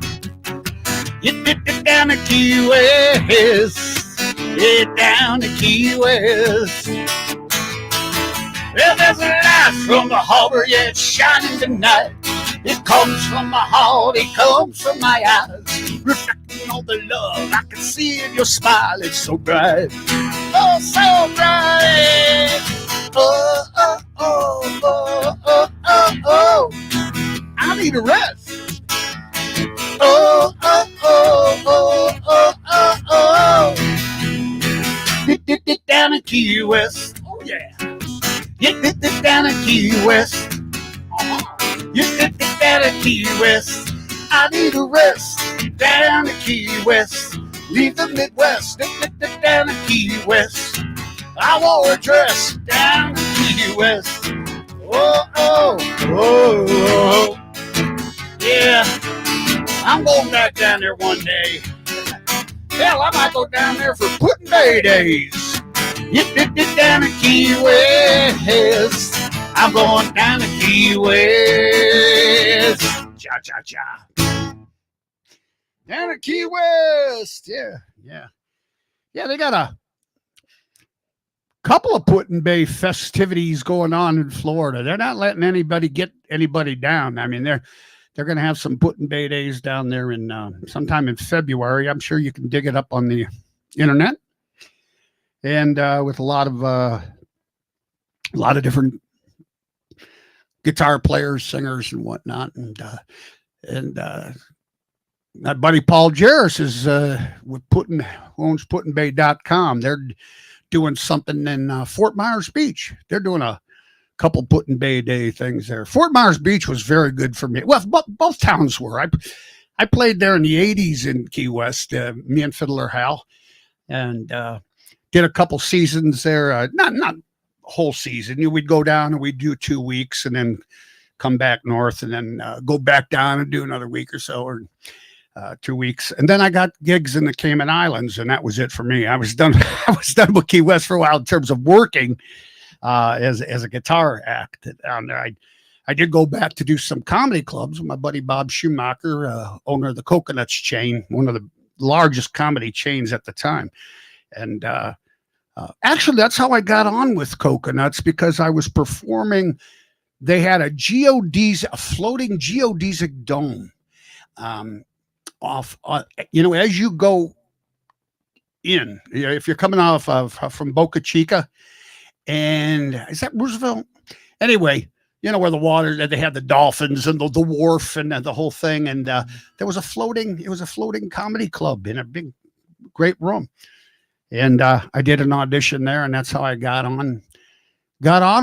You did it down to Key West. Yeah, down to Key West. Well, there's a light from the harbor, yeah, it's shining tonight. It comes from my heart, it comes from my eyes, reflecting all the love I can see in your smile. It's so bright, oh, so bright. Oh, oh, oh, oh, oh, oh, oh. I need a rest. Oh, oh, oh, oh, oh, oh, oh. Did it down in Key West. Oh, yeah. You did it down in Key West. You did it down in Key West. I need a rest down in Key West. Leave the Midwest. Did it down in Key West. I wore a dress down in Key West. Oh, oh, oh, oh. Yeah, I'm going back down there one day. Hell, I might go down there for Putin Bay days. You did it down in Key West. I'm going down to Key West. Cha cha cha. Down to Key West. Yeah. They got a couple of Putin Bay festivities going on in Florida. They're not letting anybody get anybody down. I mean, they're going to have some Putin Bay days down there in sometime in February. I'm sure you can dig it up on the internet, and with a lot of different guitar players, singers, and whatnot. And my buddy Paul Jarris is with owns PutinBay.com. They're doing something in Fort Myers Beach. They're doing a couple Putin Bay Day things there. Fort Myers Beach was very good for me. Well, both towns were. I played there in the 80s in Key West, me and Fiddler Hal, and did a couple seasons there. Not whole season. We'd go down and we'd do 2 weeks and then come back north and then go back down and do another week or so, or 2 weeks. And then I got gigs in the Cayman Islands, and that was it for me. I was done. I was done with Key West for a while in terms of working as a guitar act down there. I did go back to do some comedy clubs with my buddy Bob Schumacher, owner of the Coconuts chain, one of the largest comedy chains at the time. And actually, that's how I got on with Coconuts, because I was performing. They had a floating geodesic dome off. As you go in, if you're coming off from Boca Chica, and is that Roosevelt? Anyway, where the water, they had the dolphins and the wharf and the whole thing, and there was a floating comedy club in a big, great room. And I did an audition there, and that's how I got on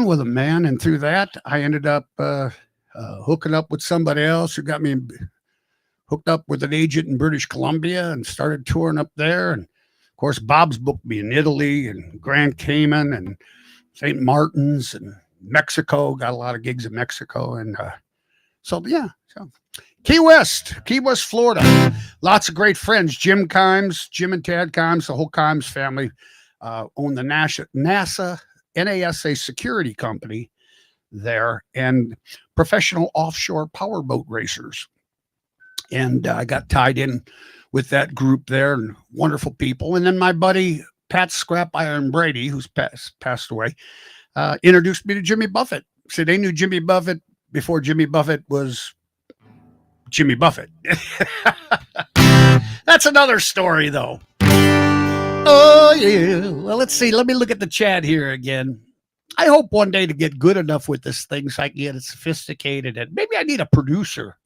with them, man. And through that, I ended up hooking up with somebody else who got me hooked up with an agent in British Columbia and started touring up there. And of course, Bob's booked me in Italy and Grand Cayman and St. Martin's and Mexico. Got a lot of gigs in Mexico. And so Key West, Florida. Lots of great friends. Jim and Tad Kimes, the whole Kimes family own the NASA security company there, and professional offshore powerboat racers. And I got tied in with that group there, and wonderful people. And then my buddy Pat Scrap Iron Brady, who's passed away, introduced me to Jimmy Buffett. So they knew Jimmy Buffett before Jimmy Buffett was Jimmy Buffett. That's another story, though. Oh, yeah. Well, let's see. Let me look at the chat here again. I hope one day to get good enough with this thing so I can get it sophisticated. And maybe I need a producer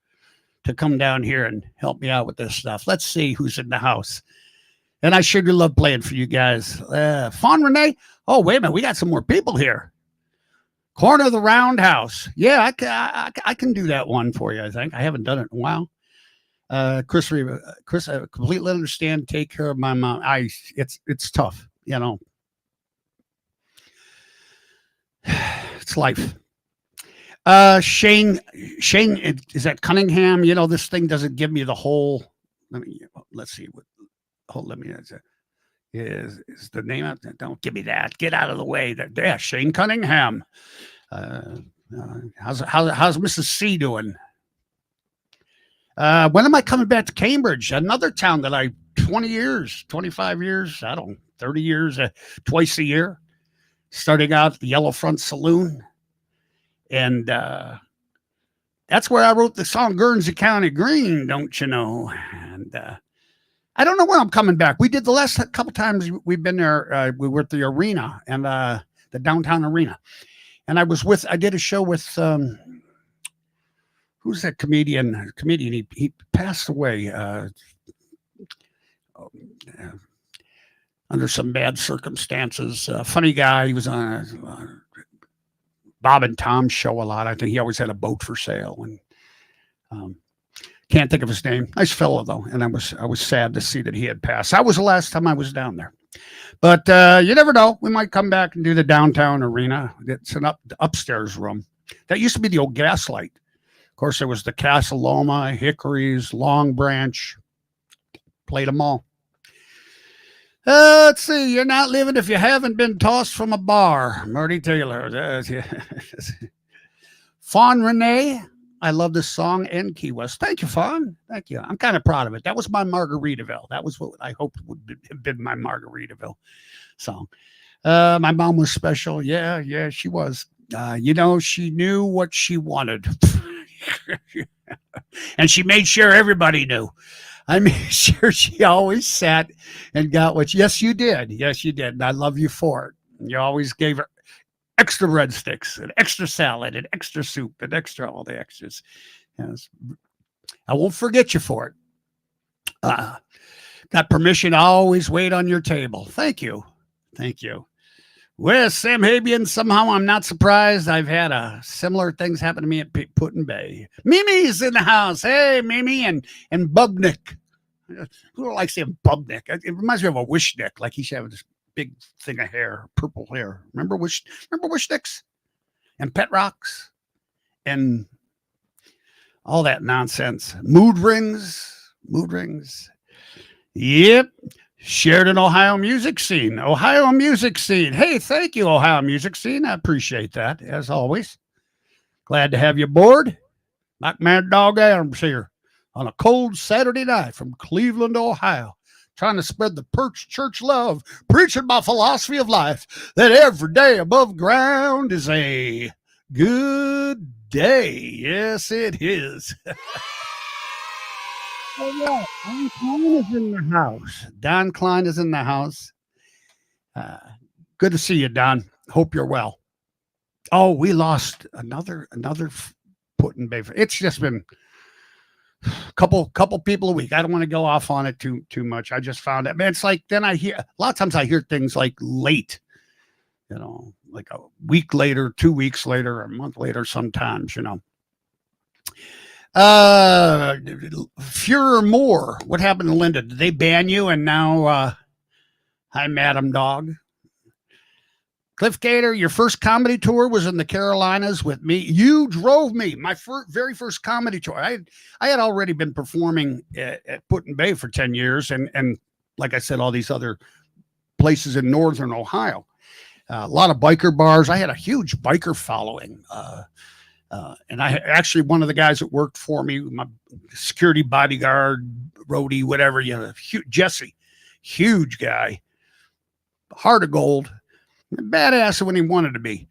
to come down here and help me out with this stuff. Let's see who's in the house. And I sure do love playing for you guys. Fawn Renee. Oh, wait a minute. We got some more people here. Corner of the Roundhouse. Yeah, I can do that one for you, I think. I haven't done it in a while. Chris, I completely understand. Take care of my mom. It's tough, It's life. Shane, is that Cunningham? This thing doesn't give me the whole let's see what. Hold, let me. Is the name of it? Don't give me that. Get out of the way. Yeah, Shane Cunningham. How's Mrs. C doing? When am I coming back to Cambridge? Another town that 20 years, 25 years, 30 years, twice a year. Starting out at the Yellow Front Saloon. And that's where I wrote the song Guernsey County Green, don't you know? And I don't know when I'm coming back. We did the last couple times we've been there. We were at the arena and the downtown arena. And I did a show with, who's that comedian? He passed away under some bad circumstances. Funny guy. He was on Bob and Tom's show a lot. I think he always had a boat for sale, and can't think of his name. Nice fellow though, and I was sad to see that he had passed. That was the last time I was down there, but you never know. We might come back and do the downtown arena. It's an upstairs room that used to be the old Gaslight. Of course, there was the Casa Loma, Hickories, Long Branch. Played them all. Let's see. You're not living if you haven't been tossed from a bar. Marty Taylor. Fawn Renee. I love this song and Key West. Thank you, Fawn. Thank you. I'm kind of proud of it. That was my Margaritaville. That was what I hoped would have been my Margaritaville song. My mom was special. Yeah, she was. She knew what she wanted. And she made sure everybody knew. I made sure she always sat and got what. Yes, you did. Yes, you did. And I love you for it. You always gave her extra breadsticks and extra salad and extra soup and extra all the extras. Yes. I won't forget you for it. Got permission to always wait on your table. Thank you. Thank you. Well, Sam Habian, somehow I'm not surprised. I've had similar things happen to me at Put-in Bay. Mimi's in the house. Hey, Mimi and Bubnik. Who don't like saying Bubnik? It reminds me of a Wishnick, like he should have this big thing of hair, purple hair. Remember Wishnicks? And Pet Rocks? And all that nonsense. Mood rings. Yep. Sheridan, Ohio music scene. Hey, thank you, Ohio music scene. I appreciate that, as always. Glad to have you aboard. Like Mad Dog Adams here on a cold Saturday night from Cleveland, Ohio, trying to spread the Perch Church love, preaching my philosophy of life, that every day above ground is a good day. Yes, it is. Oh, yeah. Don Klein is in the house. Don Klein is in the house. Good to see you, Don. Hope you're well. Oh, we lost another Put-in Bay. It's just been a couple people a week. I don't want to go off on it too much. I just found it. Man, it's like then I hear a lot of times I hear things like late, like a week later, 2 weeks later, or a month later sometimes, Furor Moore. What happened to Linda? Did they ban you? And now, hi, Madam Dog. Cliff Gator, your first comedy tour was in the Carolinas with me. You drove me. My very first comedy tour. I had already been performing at Put-in Bay for 10 years. And like I said, all these other places in Northern Ohio. A lot of biker bars. I had a huge biker following. And I actually, one of the guys that worked for me, my security bodyguard, roadie, whatever, Jesse, huge guy, heart of gold, badass when he wanted to be.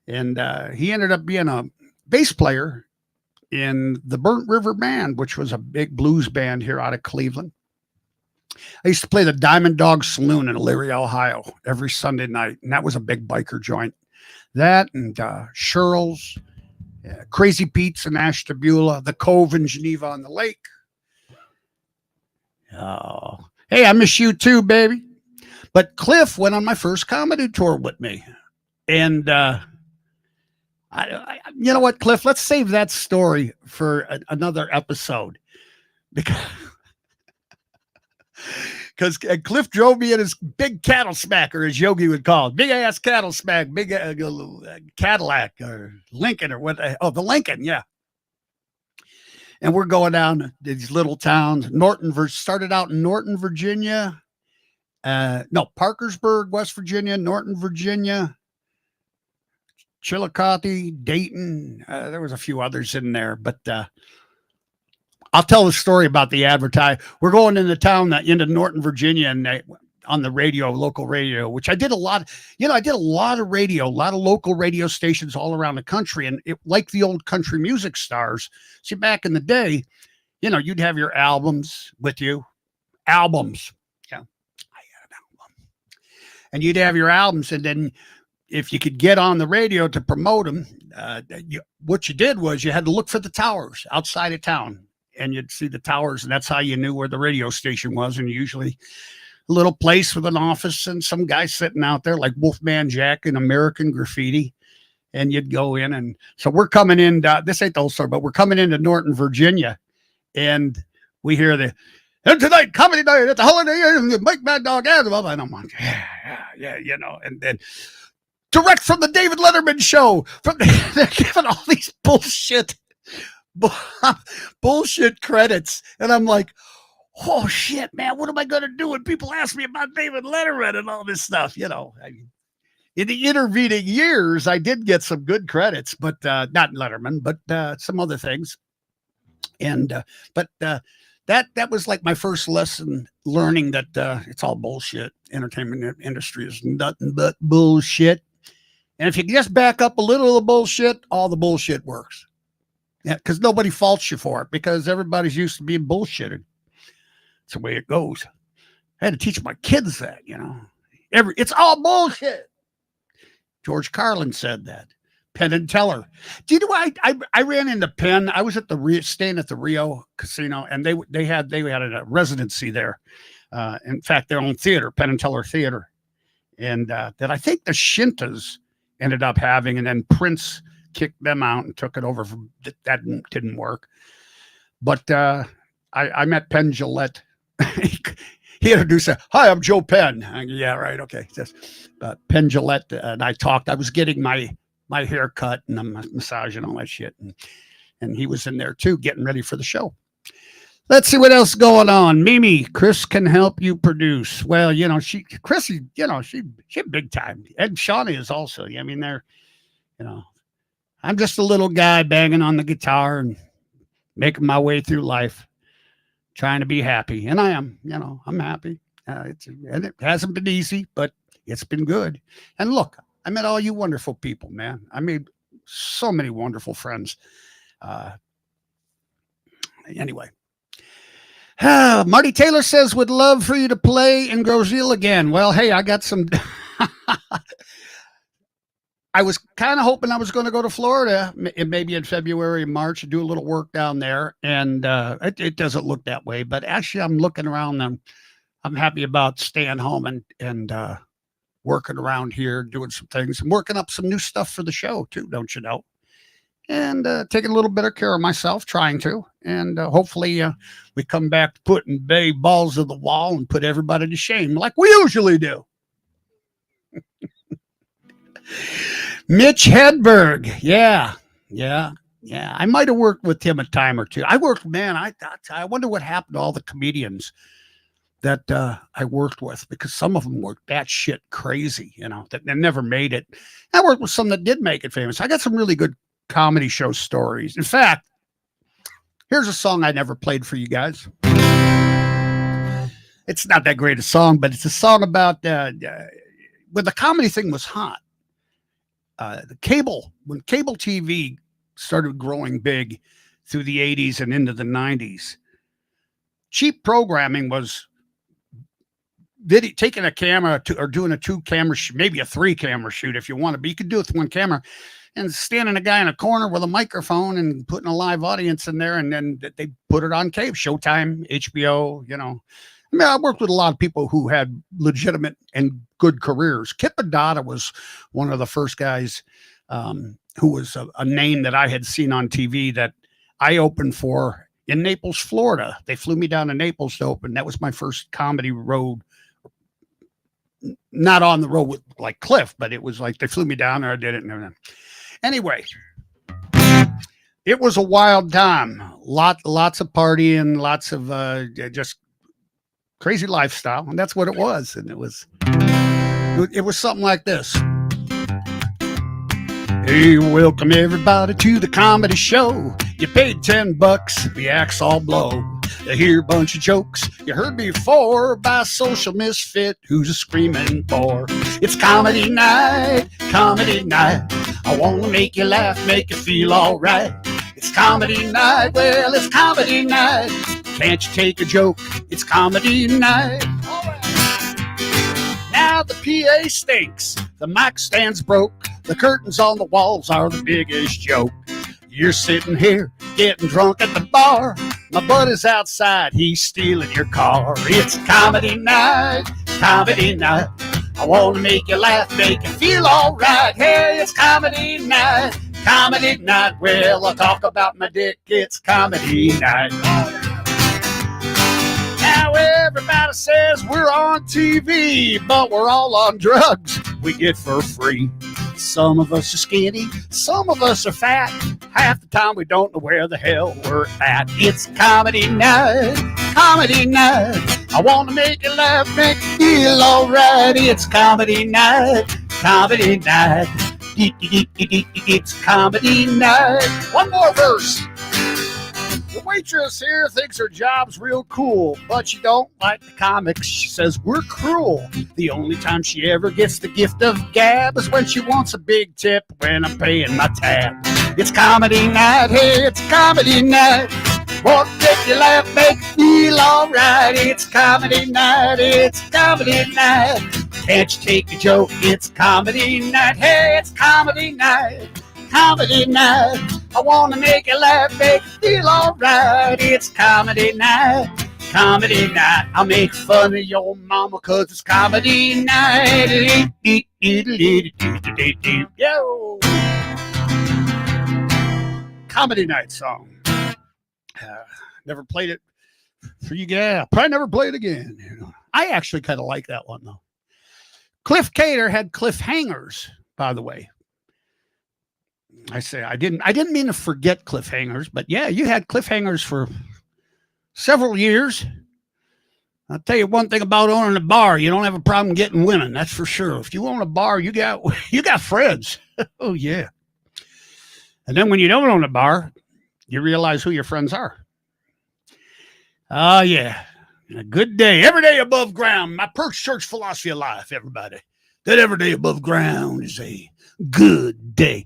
And he ended up being a bass player in the Burnt River Band, which was a big blues band here out of Cleveland. I used to play the Diamond Dog Saloon in Elyria, Ohio, every Sunday night. And that was a big biker joint. That and Sherrill's. Yeah, Crazy Pete's in Ashtabula, the Cove in Geneva on the Lake. Oh, hey, I miss you too, baby. But Cliff went on my first comedy tour with me. And you know what, Cliff? Let's save that story for another episode. Because Cliff drove me in his big cattle smacker, as Yogi would call it. Big ass cattle smack, big Cadillac or Lincoln or what? The Lincoln, yeah. And we're going down to these little towns. Started out in Norton, Virginia. No, Parkersburg, West Virginia, Norton, Virginia, Chillicothe, Dayton. There was a few others in there, but I'll tell the story about the advertise. We're going into Norton, Virginia, and on the radio, local radio, which I did a lot. I did a lot of radio, a lot of local radio stations all around the country, and like the old country music stars. See, back in the day, you'd have your albums with you, albums. Yeah, I had an album, and you'd have your albums, and then if you could get on the radio to promote them, what you did was you had to look for the towers outside of town, and you'd see the towers, and that's how you knew where the radio station was, and usually a little place with an office and some guy sitting out there like Wolfman Jack in American Graffiti. And you'd go in. And so we're coming in. This ain't the whole story, but we're coming into Norton, Virginia. And we hear and tonight, comedy night at the Holiday Inn, Mike Mad Dog Adams. And I'm like, yeah, and then direct from the David Letterman show. They're giving all these bullshit credits. And I'm like, oh shit, man, what am I going to do when people ask me about David Letterman and all this stuff? In the intervening years, I did get some good credits, but not Letterman, but some other things. And that was like my first lesson, learning that it's all bullshit. Entertainment industry is nothing but bullshit. And if you just back up a little of the bullshit, all the bullshit works. Yeah, because nobody faults you for it, because everybody's used to being bullshitted. It's the way it goes. I had to teach my kids that, it's all bullshit. George Carlin said that. Penn and Teller. Do you know I ran into Penn? I was staying at the Rio Casino, and they had a residency there. In fact, their own theater, Penn and Teller Theater, and that I think the Shintas ended up having, and then Prince kicked them out and took it over. That didn't work. But I met Penn Jillette. He introduced her. Hi, I'm Joe Penn. Yeah, right. Okay. Penn Jillette and I talked. I was getting my haircut and a massage and all that shit. And he was in there too, getting ready for the show. Let's see what else is going on. Mimi, Chris can help you produce. Well, Chrissy, she big time. Ed Shawnee is also. I mean, I'm just a little guy banging on the guitar and making my way through life, trying to be happy. And I am, I'm happy. And it hasn't been easy, but it's been good. And look, I met all you wonderful people, man. I made so many wonderful friends. Anyway. Marty Taylor says, would love for you to play in Grosjean again. Well, hey, I got some... I was kind of hoping I was going to go to Florida, maybe in February, March, and do a little work down there. And it doesn't look that way. But actually, I'm looking around and I'm happy about staying home and working around here, doing some things, and working up some new stuff for the show, too, don't you know? And taking a little bit of care of myself, trying to. And hopefully we come back to putting big balls to the wall and put everybody to shame like we usually do. Mitch Hedberg. Yeah. I might have worked with him a time or two. I wonder what happened to all the comedians that I worked with, because some of them were batshit crazy, that never made it. I worked with some that did make it famous. I got some really good comedy show stories. In fact, here's a song I never played for you guys. It's not that great a song, but it's a song about when the comedy thing was hot. When cable TV started growing big through the 80s and into the 90s, cheap programming was taking a camera or doing a 2-camera, maybe a 3-camera shoot if you want to, but you could do it with 1 camera and standing a guy in a corner with a microphone and putting a live audience in there, and then they put it on cable, Showtime, HBO, I mean, I worked with a lot of people who had legitimate and good careers. Kip Addotta was one of the first guys who was a name that I had seen on TV that I opened for in Naples, Florida. They flew me down to Naples to open. That was my first comedy road. Not on the road with like Cliff, but it was like they flew me down there. I did it and everything. Anyway, it was a wild time. lots of partying, lots of just crazy lifestyle, and that's what it was. And it was something like this. Hey, welcome everybody to the comedy show. You paid $10, the acts all blow. They hear a bunch of jokes you heard before by a social misfit who's a screaming bore. It's comedy night, comedy night. I want to make you laugh, make you feel all right. It's comedy night, well, it's comedy night. Can't you take a joke? It's comedy night. All right. Now the PA stinks, the mic stand's broke, the curtains on the walls are the biggest joke. You're sitting here getting drunk at the bar. My buddy's outside, he's stealing your car. It's comedy night, comedy night. I want to make you laugh, make you feel all right. Hey, it's comedy night, comedy night. Well, I'll talk about my dick, it's comedy night. Now everybody says we're on TV, but we're all on drugs we get for free. Some of us are skinny, some of us are fat. Half the time we don't know where the hell we're at. It's comedy night, comedy night. I want to make you laugh, make you feel all right. It's comedy night, comedy night. It's comedy night. One more verse. The waitress here thinks her job's real cool, but she don't like the comics. She says we're cruel. The only time she ever gets the gift of gab is when she wants a big tip when I'm paying my tab. It's comedy night, hey, it's comedy night. Want to make you laugh, make you feel all right. It's comedy night, it's comedy night. Can't you take a joke? It's comedy night, hey, it's comedy night. Comedy night. I want to make you laugh, make you feel all right. It's comedy night, comedy night. I'll make fun of your mama because it's comedy night. Yo. Comedy night song. Never played it for you guys. Probably never play it again. You know. I actually kind of like that one though. Cliff Cater had cliffhangers, by the way. I didn't mean to forget cliffhangers, but yeah, you had cliffhangers for several years. I'll tell you one thing about owning a bar, you don't have a problem getting women, that's for sure. If you own a bar, you got friends. Oh yeah. And then when you don't own a bar, you realize who your friends are. Oh yeah. A good day, every day above ground. My Perch Church philosophy of life, everybody. That every day above ground is a good day.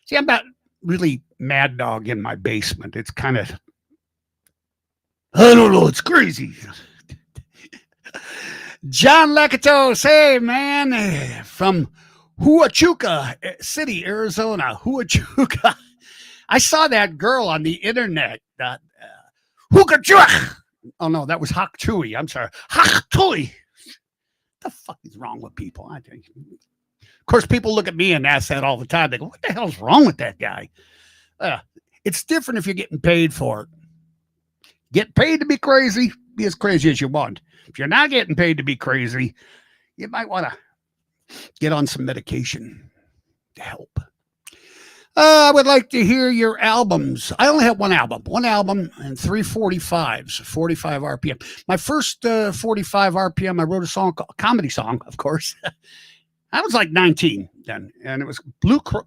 See, I'm not really mad dog in my basement. It's kind of, I don't know, it's crazy. John Lakatos, hey, man, from Huachuca City, Arizona. Huachuca. I saw that girl on the internet. Huachuca. Oh, no, that was Haktui. I'm sorry. Haktui. What the fuck is wrong with people? I think. Of course, people look at me and ask that all the time. They go, what the hell's wrong with that guy? It's different if you're getting paid for it. Get paid to be crazy, be as crazy as you want. If you're not getting paid to be crazy, you might want to get on some medication to help. I would like to hear your albums. I only have one album and 3 45s, 45 RPM. My first 45 RPM, I wrote a comedy song, of course. I was like 19 then, and it was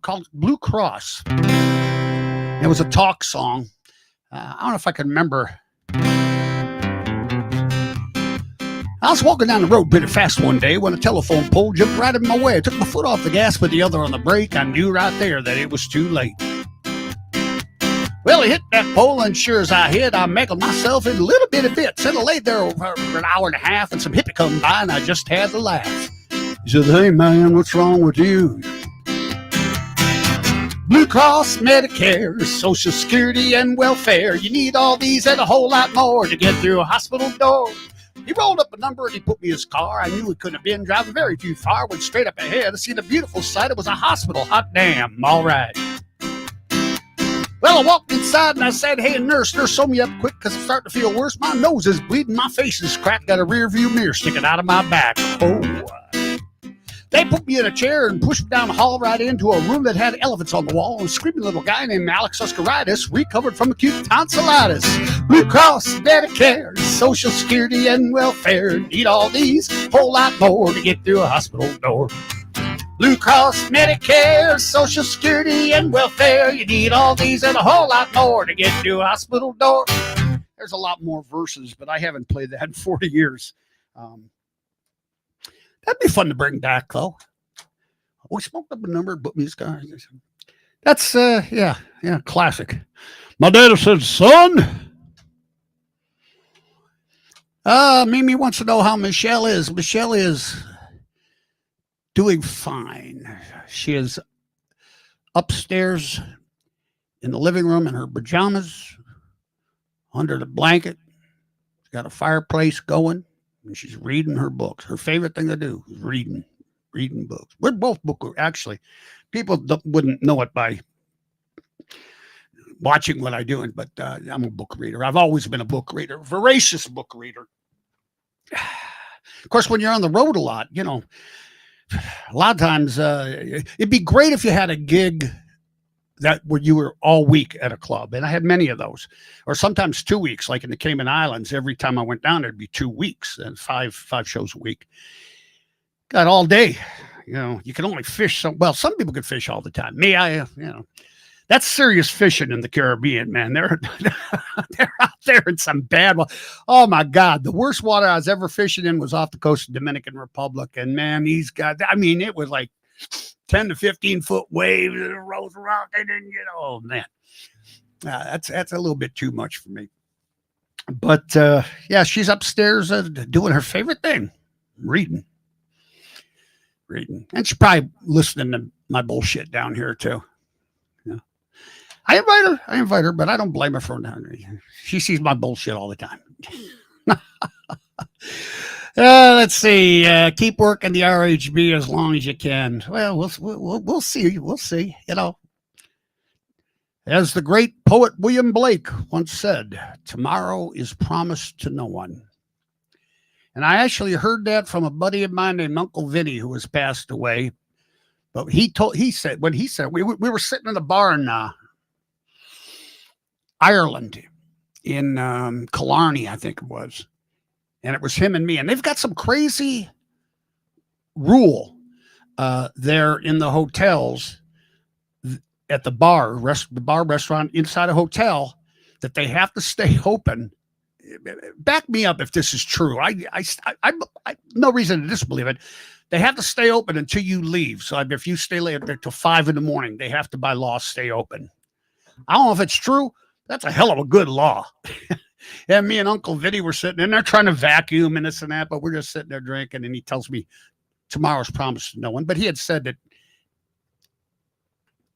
called Blue Cross. It was a talk song. I don't know if I can remember. I was walking down the road pretty fast one day when a telephone pole jumped right in my way. I took my foot off the gas with the other on the brake. I knew right there that it was too late. Well, I hit that pole, and sure as I hit, I mangled myself in little bitty bits. And I laid there for an hour and a half, and some hippie come by, and I just had to laugh. He said, hey, man, what's wrong with you? Blue Cross, Medicare, Social Security, and welfare. You need all these and a whole lot more to get through a hospital door. He rolled up a number and he put me in his car. I knew he couldn't have been driving very too far. Went straight up ahead to see the beautiful sight. It was a hospital. Hot damn. All right. Well, I walked inside and I said, hey, nurse, sew me up quick because I'm starting to feel worse. My nose is bleeding. My face is cracked. Got a rear view mirror sticking out of my back. Oh. They put me in a chair and pushed me down the hall right into a room that had elephants on the wall. And a screaming little guy named Alex Oscaritis recovered from acute tonsillitis. Blue Cross, Medicare, Social Security, and welfare. Need all these, whole lot more to get through a hospital door. Blue Cross, Medicare, Social Security, and welfare. You need all these and a whole lot more to get through a hospital door. There's a lot more verses, but I haven't played that in 40 years. That'd be fun to bring back, though. We smoked up a number of book music. That's, yeah, classic. My daddy said, son. Mimi wants to know how Michelle is. Michelle is doing fine. She is upstairs in the living room in her pajamas, under the blanket. She's got a fireplace going, and she's reading her books. Her favorite thing to do is reading books. We're both bookers. Actually, people wouldn't know it by watching what I'm doing, but I'm a book reader. I've always been a book reader, voracious book reader. Of course, when you're on the road a lot, you know, a lot of times it'd be great if you had a gig where you were all week at a club, and I had many of those, or sometimes 2 weeks, like in the Cayman Islands. Every time I went down, it'd be 2 weeks and five shows a week. Got all day. You know, you can only fish some people could fish all the time. Me, that's serious fishing in the Caribbean, man. They're out there in some bad water. Oh my God. The worst water I was ever fishing in was off the coast of Dominican Republic. And man, it was like 10 to 15 foot waves and it rose around. They didn't get, oh man. That's a little bit too much for me. But yeah, she's upstairs doing her favorite thing, reading. And she's probably listening to my bullshit down here too. Yeah. I invite her, but I don't blame her for that. She sees my bullshit all the time. Let's see. Keep working the RHB as long as you can. Well, we'll see. We'll see. You know, as the great poet William Blake once said, tomorrow is promised to no one. And I actually heard that from a buddy of mine named Uncle Vinny, who has passed away. But he said we were sitting in a bar in Ireland, in Killarney, I think it was. And it was him and me. And they've got some crazy rule there in the hotels at the bar restaurant inside a hotel that they have to stay open. Back me up if this is true. I no reason to disbelieve it. They have to stay open until you leave. So if you stay late till 5 a.m, they have to by law stay open. I don't know if it's true. That's a hell of a good law. And me and Uncle Vinny were sitting in there trying to vacuum and this and that, but we're just sitting there drinking. And he tells me tomorrow's promised to no one. But he had said that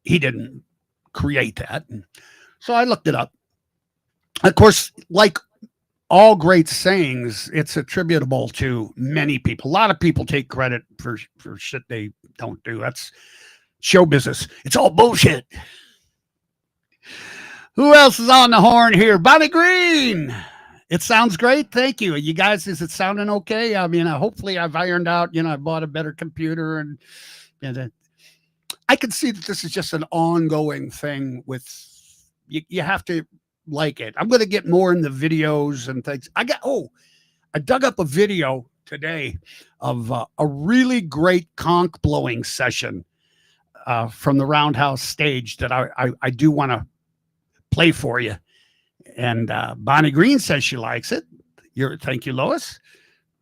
he didn't create that. And so I looked it up. Of course, like all great sayings, it's attributable to many people. A lot of people take credit for shit they don't do. That's show business. It's all bullshit. Who else is on the horn here? Bonnie Green. It sounds great. Thank you. You guys, is it sounding okay? I mean, hopefully I've ironed out, I bought a better computer and I can see that this is just an ongoing thing with, you have to like it. I'm going to get more in the videos and things. I dug up a video today of a really great conch blowing session from the Roundhouse stage that I do want to play for you. And Bonnie Green says she likes it. Thank you, Lois.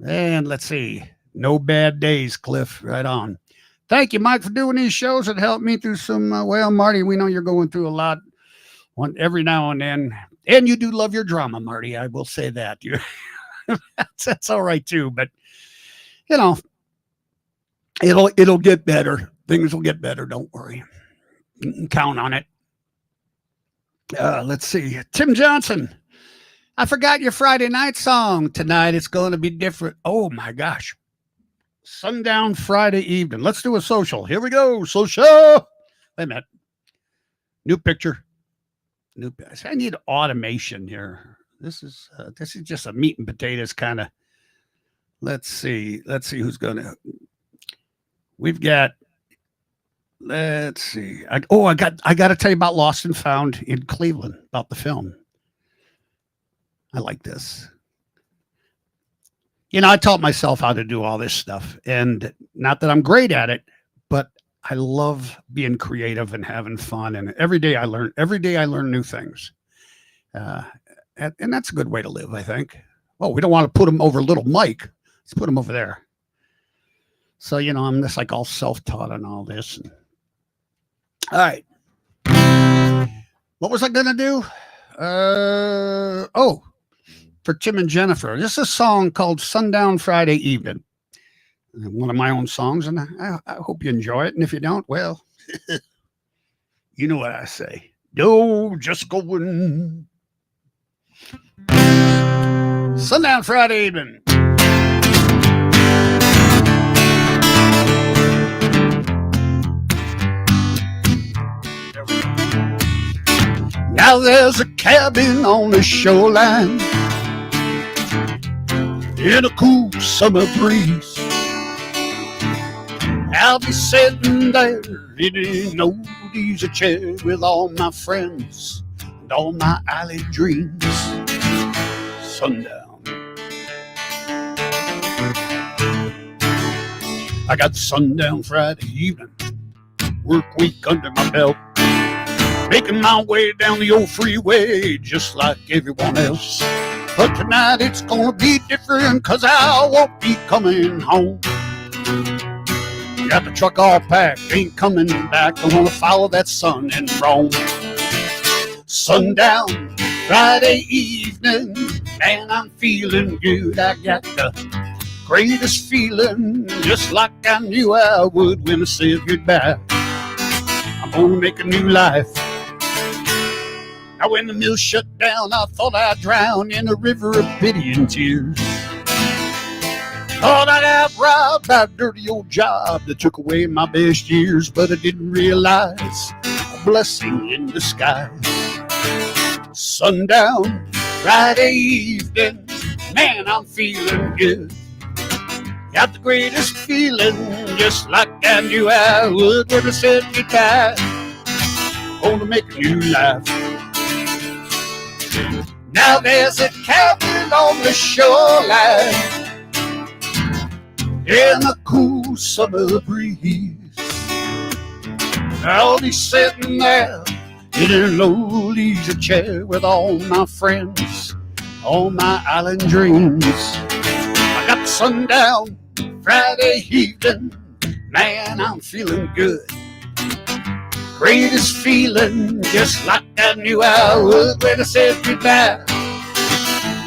And let's see. No bad days, Cliff. Right on. Thank you, Mike, for doing these shows. It helped me through some, Marty, we know you're going through a lot every now and then. And you do love your drama, Marty. I will say that. That's all right, too. But, it'll get better. Things will get better. Don't worry. You can count on it. Let's see. Tim Johnson. I forgot your Friday night song tonight. It's going to be different. Oh, my gosh. Sundown Friday evening. Let's do a social. Here we go. Social. Wait a minute. New picture. I need automation here. This is just a meat and potatoes kind of. Let's see who's going to. We've got, let's see. I got to tell you about Lost and Found in Cleveland, about the film. I like this. I taught myself how to do all this stuff, and not that I'm great at it, but I love being creative and having fun. And every day I learn. Every day I learn new things, and that's a good way to live, I think. Oh, we don't want to put them over little Mike. Let's put them over there. So I'm just like all self-taught and all this. All right, what was I gonna do? For Tim and Jennifer. This is a song called Sundown Friday Evening. One of my own songs, and I hope you enjoy it. And if you don't, well, you know what I say. No, just going. Sundown Friday Evening. Now there's a cabin on the shoreline in a cool summer breeze. I'll be sitting there in an old easy chair with all my friends and all my island dreams. Sundown. I got the sundown Friday evening, work week under my belt, making my way down the old freeway just like everyone else. But tonight it's gonna be different, 'cause I won't be coming home. Got the truck all packed, ain't coming back. I wanna follow that sun and roam. Sundown Friday evening, and I'm feeling good. I got the greatest feeling, just like I knew I would when I said goodbye. I'm gonna make a new life. Now when the mill shut down, I thought I'd drown in a river of pity and tears. Thought I'd have robbed by a dirty old job that took away my best years, but I didn't realize a blessing in disguise. Sundown Friday evening, man, I'm feeling good. Got the greatest feeling, just like I knew I would when I said goodbye. Gonna make a new life. Now there's a cabin on the shoreline in a cool summer breeze. I'll be sitting there in an old easy chair with all my friends, all my island dreams. I got the sundown Friday evening, man, I'm feeling good. Greatest feeling, just like I knew I would when I said goodbye.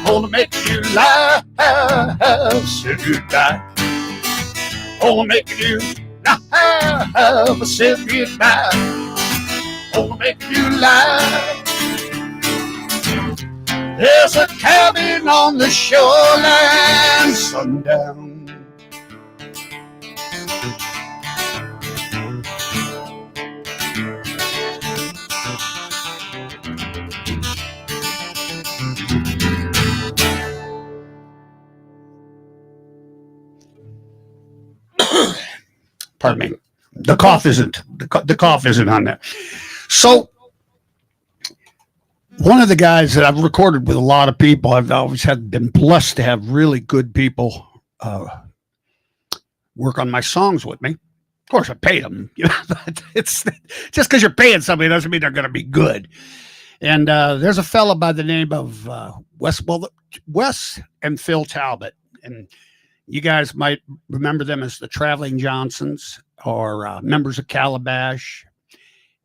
Gonna make you laugh, say goodbye. Gonna make you laugh, say goodbye. Gonna make you laugh. There's a cabin on the shoreline, sundown. Pardon me. The cough isn't on that. So one of the guys that I've recorded with a lot of people, I've always been blessed to have really good people work on my songs with me. Of course, I paid them. But it's just because you're paying somebody doesn't mean they're going to be good. And there's a fella by the name of Wes and Phil Talbot, and you guys might remember them as the Traveling Johnsons or members of Calabash.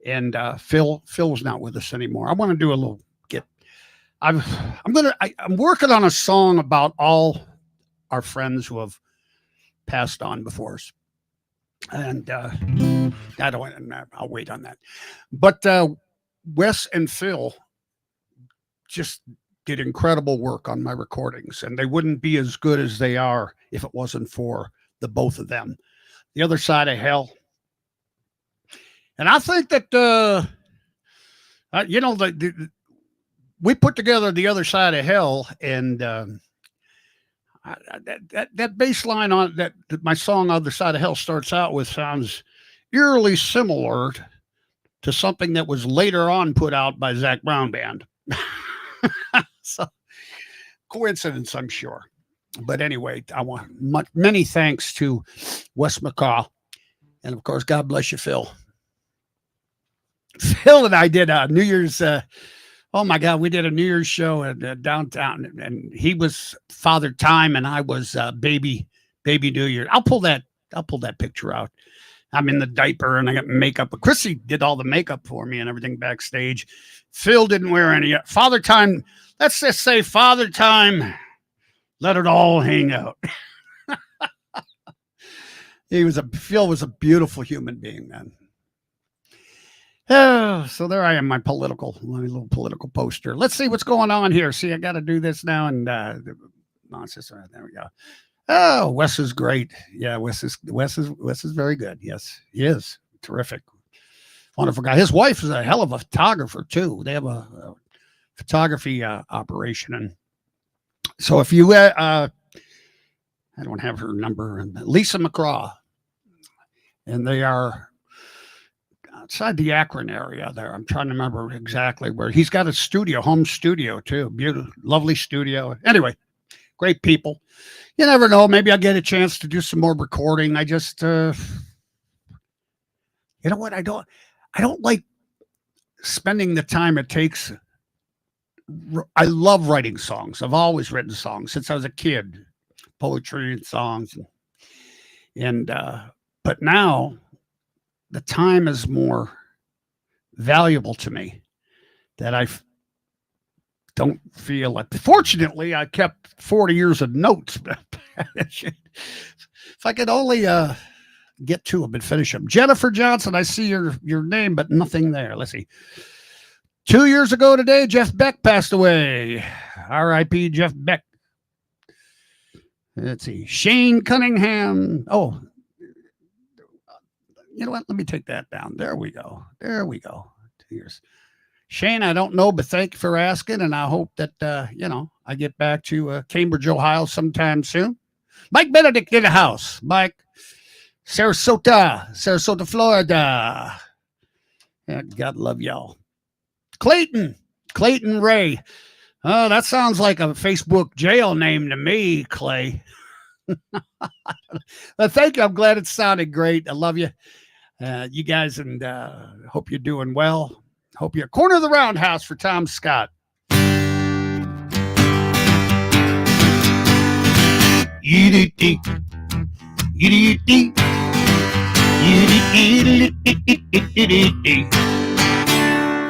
And Phil's not with us anymore. I want to do a little I'm working on a song about all our friends who have passed on before us. And I'll wait on that. But Wes and Phil just did incredible work on my recordings, and they wouldn't be as good as they are if it wasn't for the both of them. The Other Side of Hell. And I think that, we put together The Other Side of Hell, and that bass line on that my song "Other Side of Hell" starts out with sounds eerily similar to something that was later on put out by Zac Brown Band. So coincidence, I'm sure. But anyway, I want many thanks to Wes McCaw, and of course, God bless you, Phil. Phil and I did a New Year's. Oh my God, we did a New Year's show at downtown, and he was Father Time, and I was baby New Year. I'll pull that picture out. I'm in the diaper, and I got makeup. But Chrissy did all the makeup for me and everything backstage. Phil didn't wear any. Father Time. Let's just say Father Time. Let it all hang out. Phil was a beautiful human being, man. Oh, so there I am, my little political poster. Let's see what's going on here. See, I got to do this now, and nonsense. There we go. Oh, Wes is great. Yeah, Wes is very good. Yes, he is terrific. Wonderful guy. His wife is a hell of a photographer too. They have a photography operation, and so if you, I don't have her number, Lisa McCraw, and they are outside the Akron area there. I'm trying to remember exactly where. He's got a home studio too. Beautiful, lovely studio. Anyway, great people. You never know. Maybe I'll get a chance to do some more recording. I just, you know what? I don't like spending the time it takes. I love writing songs. I've always written songs since I was a kid, poetry and songs. But now the time is more valuable to me that I don't feel like. Fortunately, I kept 40 years of notes. If I could only get to them and finish them. Jennifer Johnson, I see your name, but nothing there. Let's see. 2 years ago today, Jeff Beck passed away. R.I.P. Jeff Beck. Let's see. Shane Cunningham. Oh, you know what? Let me take that down. There we go. 2 years. Shane, I don't know, but thank you for asking, and I hope that, I get back to Cambridge, Ohio sometime soon. Mike Benedict in the house. Mike, Sarasota, Florida. Yeah, God love y'all. Clayton Ray. Oh, that sounds like a Facebook jail name to me, Clay. But thank you. I'm glad it sounded great. I love you. You guys, and hope you're doing well. Hope you're corner of the roundhouse for Tom Scott.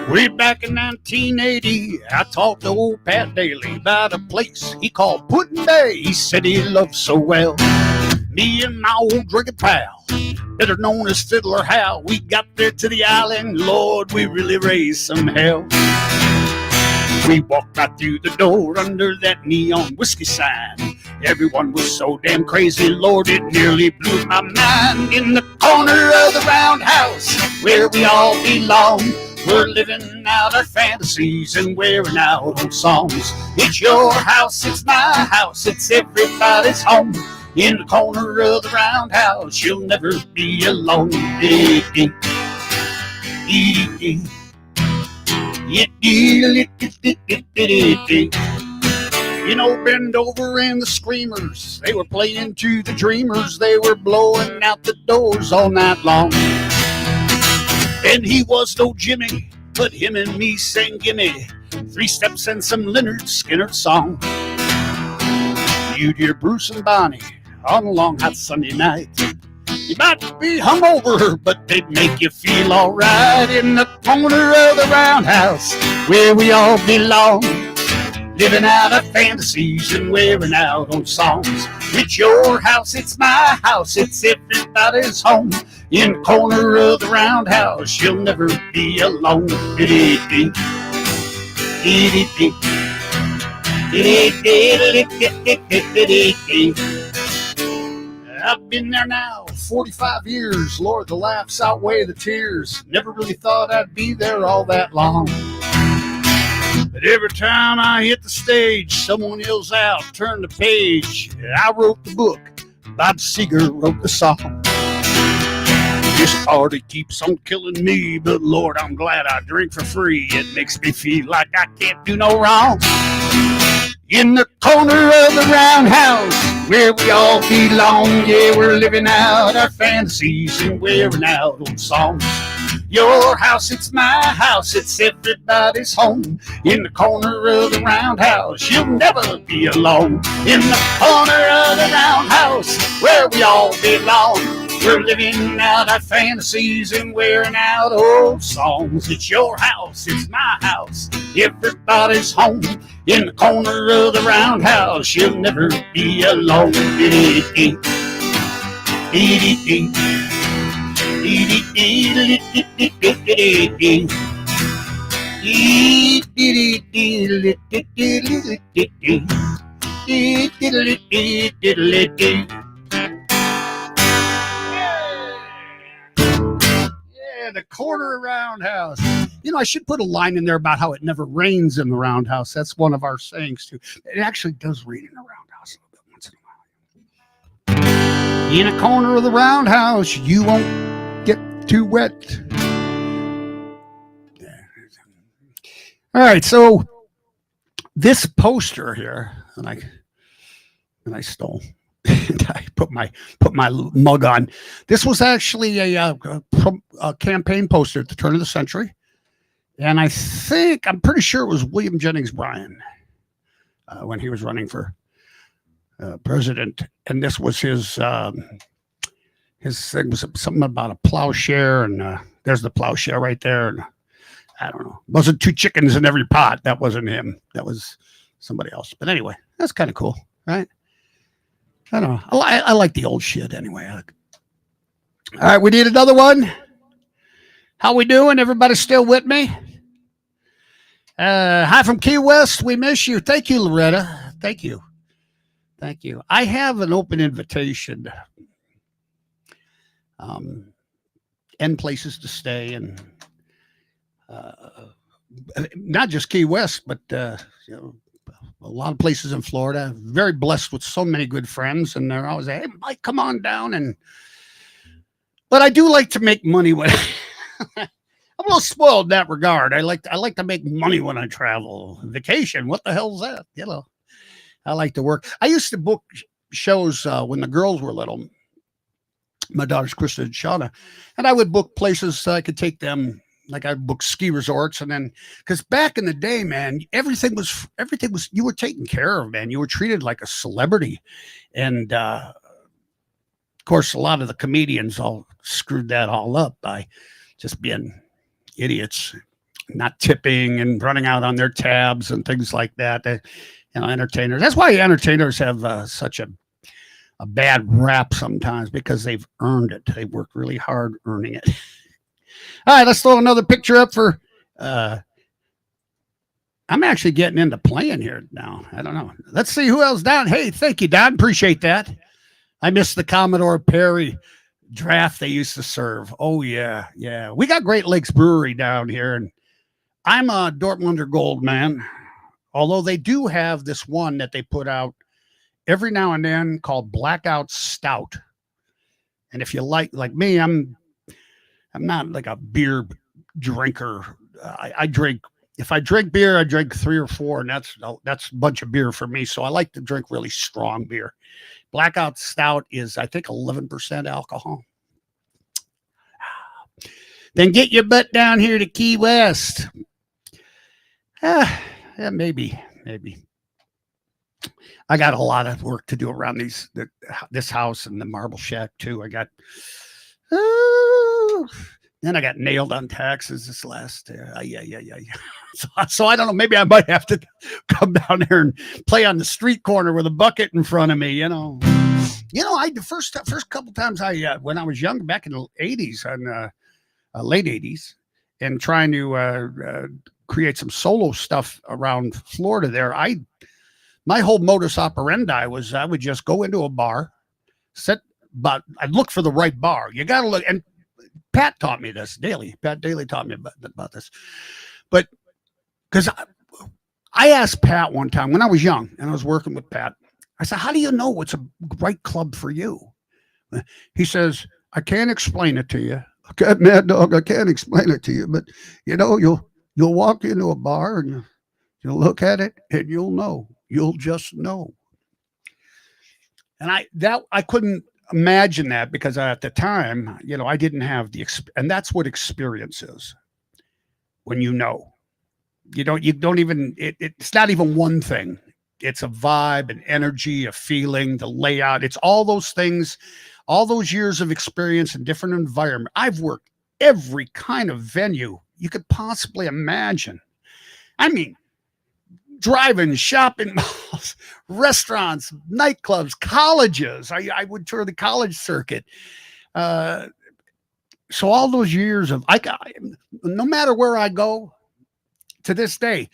Way back in 1980, I talked to old Pat Daly about a place he called Puddin' Bay. He said he loved so well. Me and my old drinking pal, better known as Fiddler Hal, we got there to the island. Lord, we really raised some hell. We walked right through the door under that neon whiskey sign. Everyone was so damn crazy, Lord, it nearly blew my mind. In the corner of the roundhouse, where we all belong, we're living out our fantasies and wearing out old songs. It's your house, it's my house, it's everybody's home. In the corner of the roundhouse, you'll never be alone. You know, Bend Over and the Screamers, they were playing to the dreamers. They were blowing out the doors all night long. And he was no Jimmy, but him and me sang gimme 3 steps and some Leonard Skinner song. You'd hear Bruce and Bonnie on a long hot Sunday night. You might be hungover, but they'd make you feel alright. In the corner of the roundhouse, where we all belong, living out our fantasies and wearing out old songs. It's your house, it's my house, it's everybody's home. In the corner of the roundhouse, you'll never be alone. I've been there now 45 years. Lord, the laughs outweigh the tears. Never really thought I'd be there all that long. But But every time I hit the stage, someone yells out, turn the page. I wrote the book, Bob Seger wrote the song. This party keeps on killing me, but Lord, I'm glad I drink for free. It makes me feel like I can't do no wrong. In the corner of the roundhouse, where we all belong, yeah, we're living out our fantasies and wearing out old songs. Your house, it's my house, it's everybody's home. In the corner of the roundhouse, you'll never be alone. In the corner of the roundhouse, where we all belong, we're living out our fantasies and wearing out old songs. It's your house, it's my house, everybody's home. In the corner of the roundhouse, you'll never be alone. The corner roundhouse. You know, I should put a line in there about how it never rains in the roundhouse. That's one of our sayings too. It actually does rain in the roundhouse a little bit once in a while. In a corner of the roundhouse, you won't get too wet. All right, so this poster here, and I stole. I put my mug on. This was actually a campaign poster at the turn of the century, and I'm pretty sure it was William Jennings Bryan when he was running for president, and this was his thing was something about a plowshare, and there's the plowshare right there, and I don't know, wasn't two chickens in every pot. That wasn't him. That was somebody else. But anyway, that's kind of cool, right? I don't know. I like the old shit anyway. All right, we need another one. How we doing? Everybody still with me? Hi from Key West. We miss you. Thank you, Loretta. Thank you. I have an open invitation. And places to stay, and not just Key West, but a lot of places in Florida. Very blessed with so many good friends, and they're always, hey, Mike, come on down. But I do like to make money when I'm a little spoiled in that regard. I like to make money when I travel. Vacation, what the hell's that? I like to work. I used to book shows when the girls were little. My daughters, Krista and Shauna, and I would book places so I could take them. Like I booked ski resorts, and then because back in the day, man, everything was you were taken care of, man. You were treated like a celebrity, and of course, a lot of the comedians all screwed that all up by just being idiots, not tipping and running out on their tabs and things like that. Entertainers. That's why entertainers have such a bad rap sometimes, because they've earned it. They worked really hard earning it. All right, let's throw another picture up for I'm actually getting into playing here now. I don't know. Let's see who else. Don. Hey, thank you, Don. Appreciate that. I miss the Commodore Perry draft they used to serve. Oh, yeah. We got Great Lakes Brewery down here, and I'm a Dortmunder Gold man, although they do have this one that they put out every now and then called Blackout Stout. And if you like me, I'm not like a beer drinker. I drink, if I drink beer, I drink 3 or 4, and that's a bunch of beer for me. So I like to drink really strong beer. Blackout Stout is, I think, 11% alcohol. Then get your butt down here to Key West. Yeah, maybe. I got a lot of work to do around this house and the Marble Shack too. Then I got nailed on taxes this last yeah. So I don't know. Maybe I might have to come down there and play on the street corner with a bucket in front of me. The first couple times when I was young, back in the 80s and late 80s, and trying to create some solo stuff around Florida there, my whole modus operandi was I would just go into a bar, but I'd look for the right bar. You got to look, and Pat taught me this daily. Pat Daly taught me about this, but because I asked Pat one time when I was young and I was working with Pat. I said, "How do you know what's a right club for you?" He says, "I can't explain it to you. Okay, Mad Dog, I can't explain it to you, but you'll walk into a bar and you'll look at it and you'll know. You'll just know." And I couldn't imagine that because at the time, I didn't have and that's what experience is. When you don't even it's not even one thing. It's a vibe, an energy, a feeling, the layout. It's all those things, all those years of experience in different environment. I've worked every kind of venue you could possibly imagine. I mean, drive-in, shopping malls, restaurants, nightclubs, colleges. I would tour the college circuit. So all those years of no matter where I go to this day,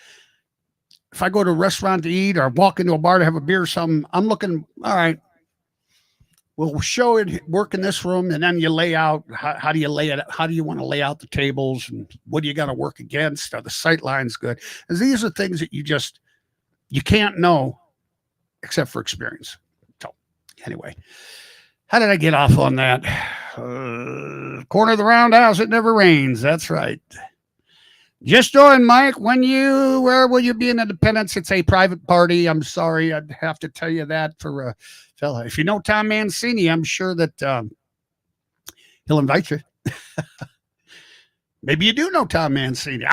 if I go to a restaurant to eat or walk into a bar to have a beer or something, I'm looking, all right, we'll show it, work in this room, and then you lay out, how do you lay it? How do you want to lay out the tables, and what do you got to work against? Are the sight lines good? Because these are things that you can't know except for experience. So anyway, how did I get off on that? Corner of the roundhouse, it never rains. That's right. Just join, Mike. Where will you be in Independence? It's a private party. I'm sorry, I'd have to tell you that for a fella. If you know Tom Mancini, I'm sure that he'll invite you. Maybe you do know Tom Mancini.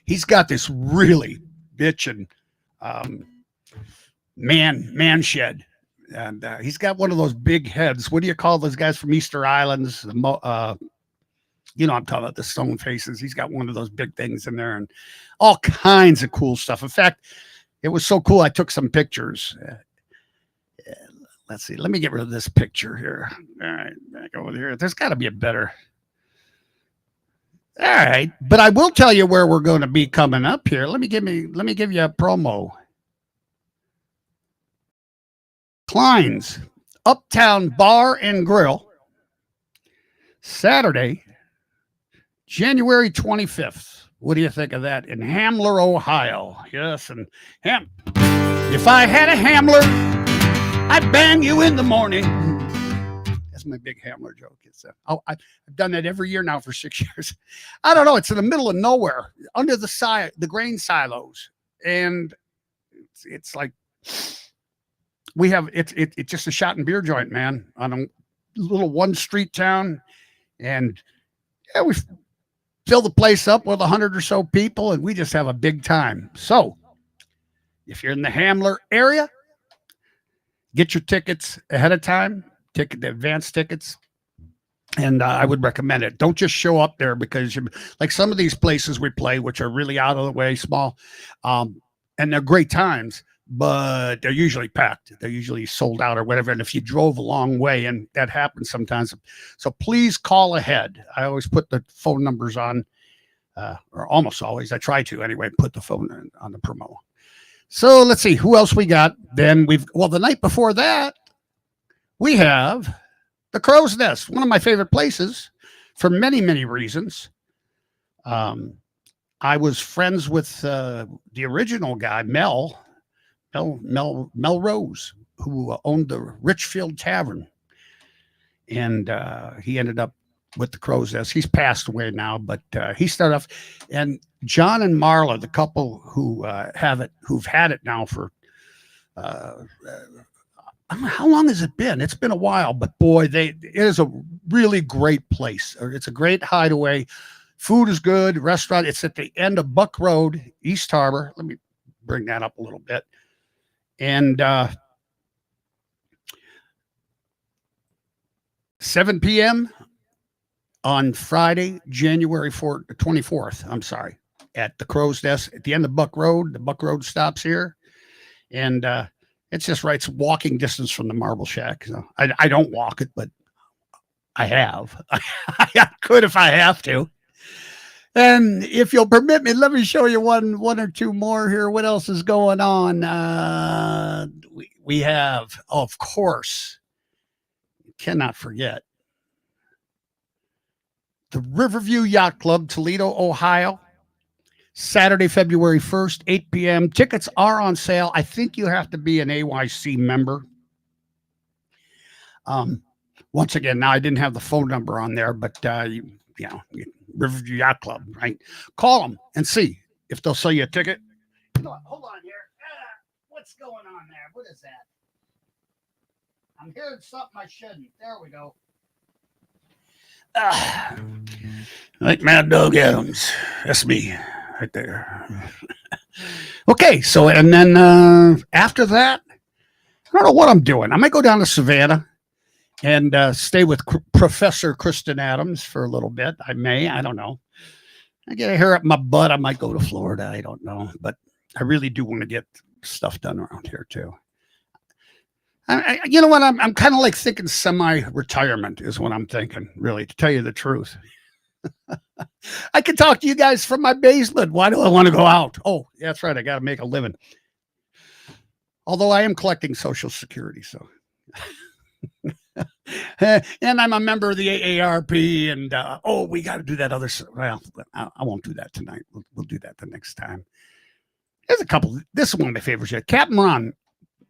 He's got this really bitchin' man shed, and he's got one of those big heads. What do you call those guys from Easter Islands? I'm talking about the stone faces. He's got one of those big things in there and all kinds of cool stuff. In fact, it was so cool. I took some pictures. Let's see. Let me get rid of this picture here. All right, back over here. There's got to be a better. All right, but I will tell you where we're going to be coming up here. Let me give you a promo. Klein's Uptown Bar and Grill, Saturday, January 25th. What do you think of that? In Hamler, Ohio. Yes, and if I had a Hamler, I'd bang you in the morning. That's my big Hamler joke. I've done that every year now for 6 years. I don't know. It's in the middle of nowhere, under the grain silos, and it's like it's just a shot and beer joint, man, on a little one street town, and we fill the place up with 100 or so people, and we just have a big time. So if you're in the Hamler area, get your tickets ahead of time, advance tickets, and I would recommend it. Don't just show up there because like some of these places we play, which are really out of the way, small, and they're great times, but they're usually packed. They're usually sold out or whatever. And if you drove a long way, and that happens sometimes, so please call ahead. I always put the phone numbers on, or almost always. I try to anyway, put the phone on the promo. So let's see who else we got. Then the night before that, we have the Crow's Nest, one of my favorite places for many, many reasons. I was friends with the original guy, Mel Rose, who owned the Richfield Tavern, and he ended up with the Crow's Nest. He's passed away now, but he started off. And John and Marla, the couple who've had it now for how long has it been? It's been a while, but boy, it is a really great place. It's a great hideaway. Food is good. Restaurant. It's at the end of Buck Road, East Harbor. Let me bring that up a little bit. And 7 p.m. on Friday, January 24th. I'm sorry, at the Crow's Nest at the end of Buck Road. The Buck Road stops here, and it's just right. It's walking distance from the Marble Shack. So I don't walk it, but I have. I could if I have to. And if you'll permit me, let me show you one or two more here. What else is going on? We have, of course, cannot forget, the Riverview Yacht Club, Toledo, Ohio, Saturday, February 1st, 8 p.m. Tickets are on sale. I think you have to be an AYC member. Once again, now I didn't have the phone number on there, but Riverview Yacht Club, right? Call them and see if they'll sell you a ticket. Hold on here. What's going on there? What is that? I'm hearing something I shouldn't. There we go. Like Mad Dog Adams. That's me right there. Okay, so and then after that, I don't know what I'm doing. I might go down to Savannah and stay with Professor Kristen Adams for a little bit. I don't know. I get a hair up my butt. I might go to Florida. I don't know. But I really do want to get stuff done around here too. You know what? I'm kind of like thinking semi-retirement is what I'm thinking, really, to tell you the truth. I can talk to you guys from my basement. Why do I want to go out? Oh, that's right. I got to make a living. Although I am collecting Social Security, so. And I'm a member of the AARP, and we got to do that other. Well, I won't do that tonight. We'll do that the next time. There's a couple. This is one of my favorites. Captain Ron,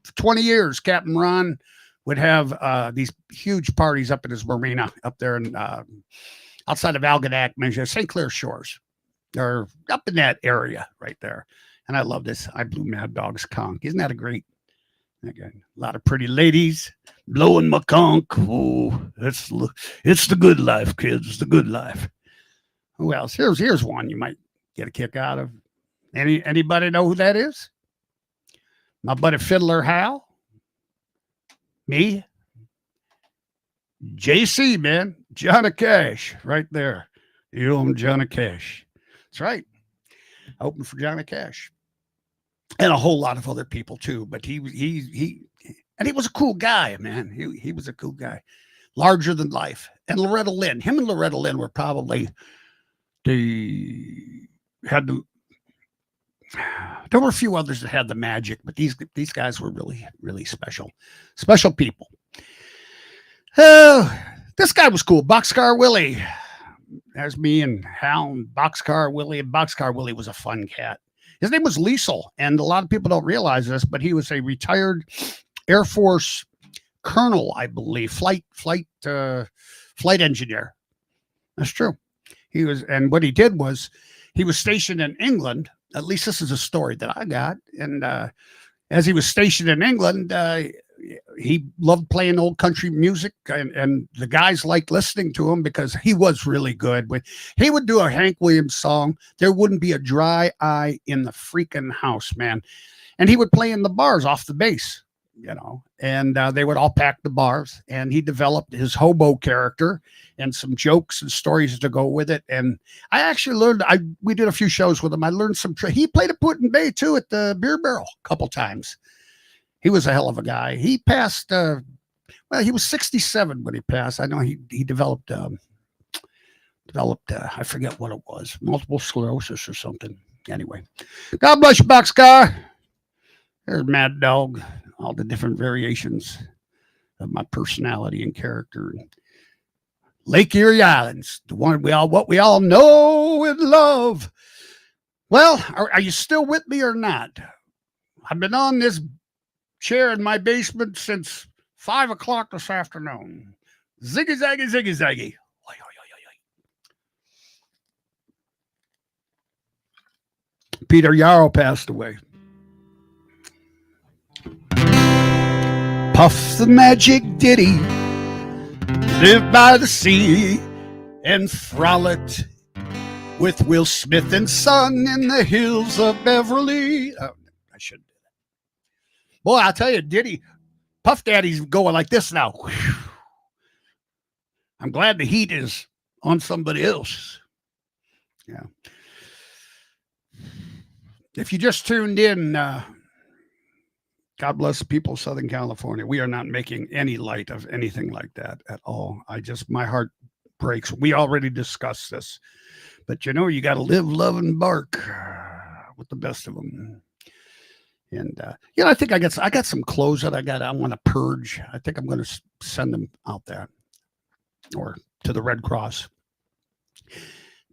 for 20 years, Captain Ron would have these huge parties up in his marina up there in outside of Algonac, St. Clair Shores, or up in that area right there. And I love this. I blew Mad Dog's conch. Isn't that a great? Again, a lot of pretty ladies blowing my conch. Oh, it's the good life, kids. It's the good life. Who else? Here's one you might get a kick out of. Anybody know who that is? My buddy Fiddler Hal. Me. JC, man. Johnny Cash, right there. You own Johnny Cash. That's right. I opened for Johnny Cash. And a whole lot of other people too, but he was a cool guy, man. He was a cool guy, larger than life. And Loretta Lynn, him and Loretta Lynn were probably there were a few others that had the magic, but these guys were really, really special people. This guy was cool, Boxcar Willie. There's me and Hal and Boxcar Willie, and Boxcar Willie was a fun cat. His name was Liesel, and a lot of people don't realize this, but he was a retired Air Force colonel, I believe, flight engineer. That's true. He was, and what he did was he was stationed in England. At least this is a story that I got. And as he was stationed in England, he loved playing old country music, and the guys liked listening to him because he was really good. When he would do a Hank Williams song, there wouldn't be a dry eye in the freaking house, man. And he would play in the bars off the bass, and they would all pack the bars. And he developed his hobo character and some jokes and stories to go with it. And I actually learned, we did a few shows with him. I learned he played at Putin Bay too at the Beer Barrel a couple times. He was a hell of a guy. He passed, he was 67 when he passed. I know he developed, I forget what it was, multiple sclerosis or something. Anyway, God bless you, Boxcar. There's Mad Dog, all the different variations of my personality and character. Lake Erie Islands, the one what we all know and love. Well, are you still with me or not? I've been on this chair in my basement since 5 o'clock this afternoon. Ziggy zaggy, ziggy zaggy. Peter Yarrow passed away. Puff the magic ditty, lived by the sea and frolicked with Will Smith and Son in the hills of Beverly. Oh, I shouldn't do that. Boy, I'll tell you, Diddy, Puff Daddy's going like this now. Whew. I'm glad the heat is on somebody else. Yeah. If you just tuned in, God bless the people of Southern California. We are not making any light of anything like that at all. My heart breaks. We already discussed this, but you got to live, love, and bark with the best of them. And I think I got some clothes that I want to purge. I think I'm going to send them out there or to the Red Cross.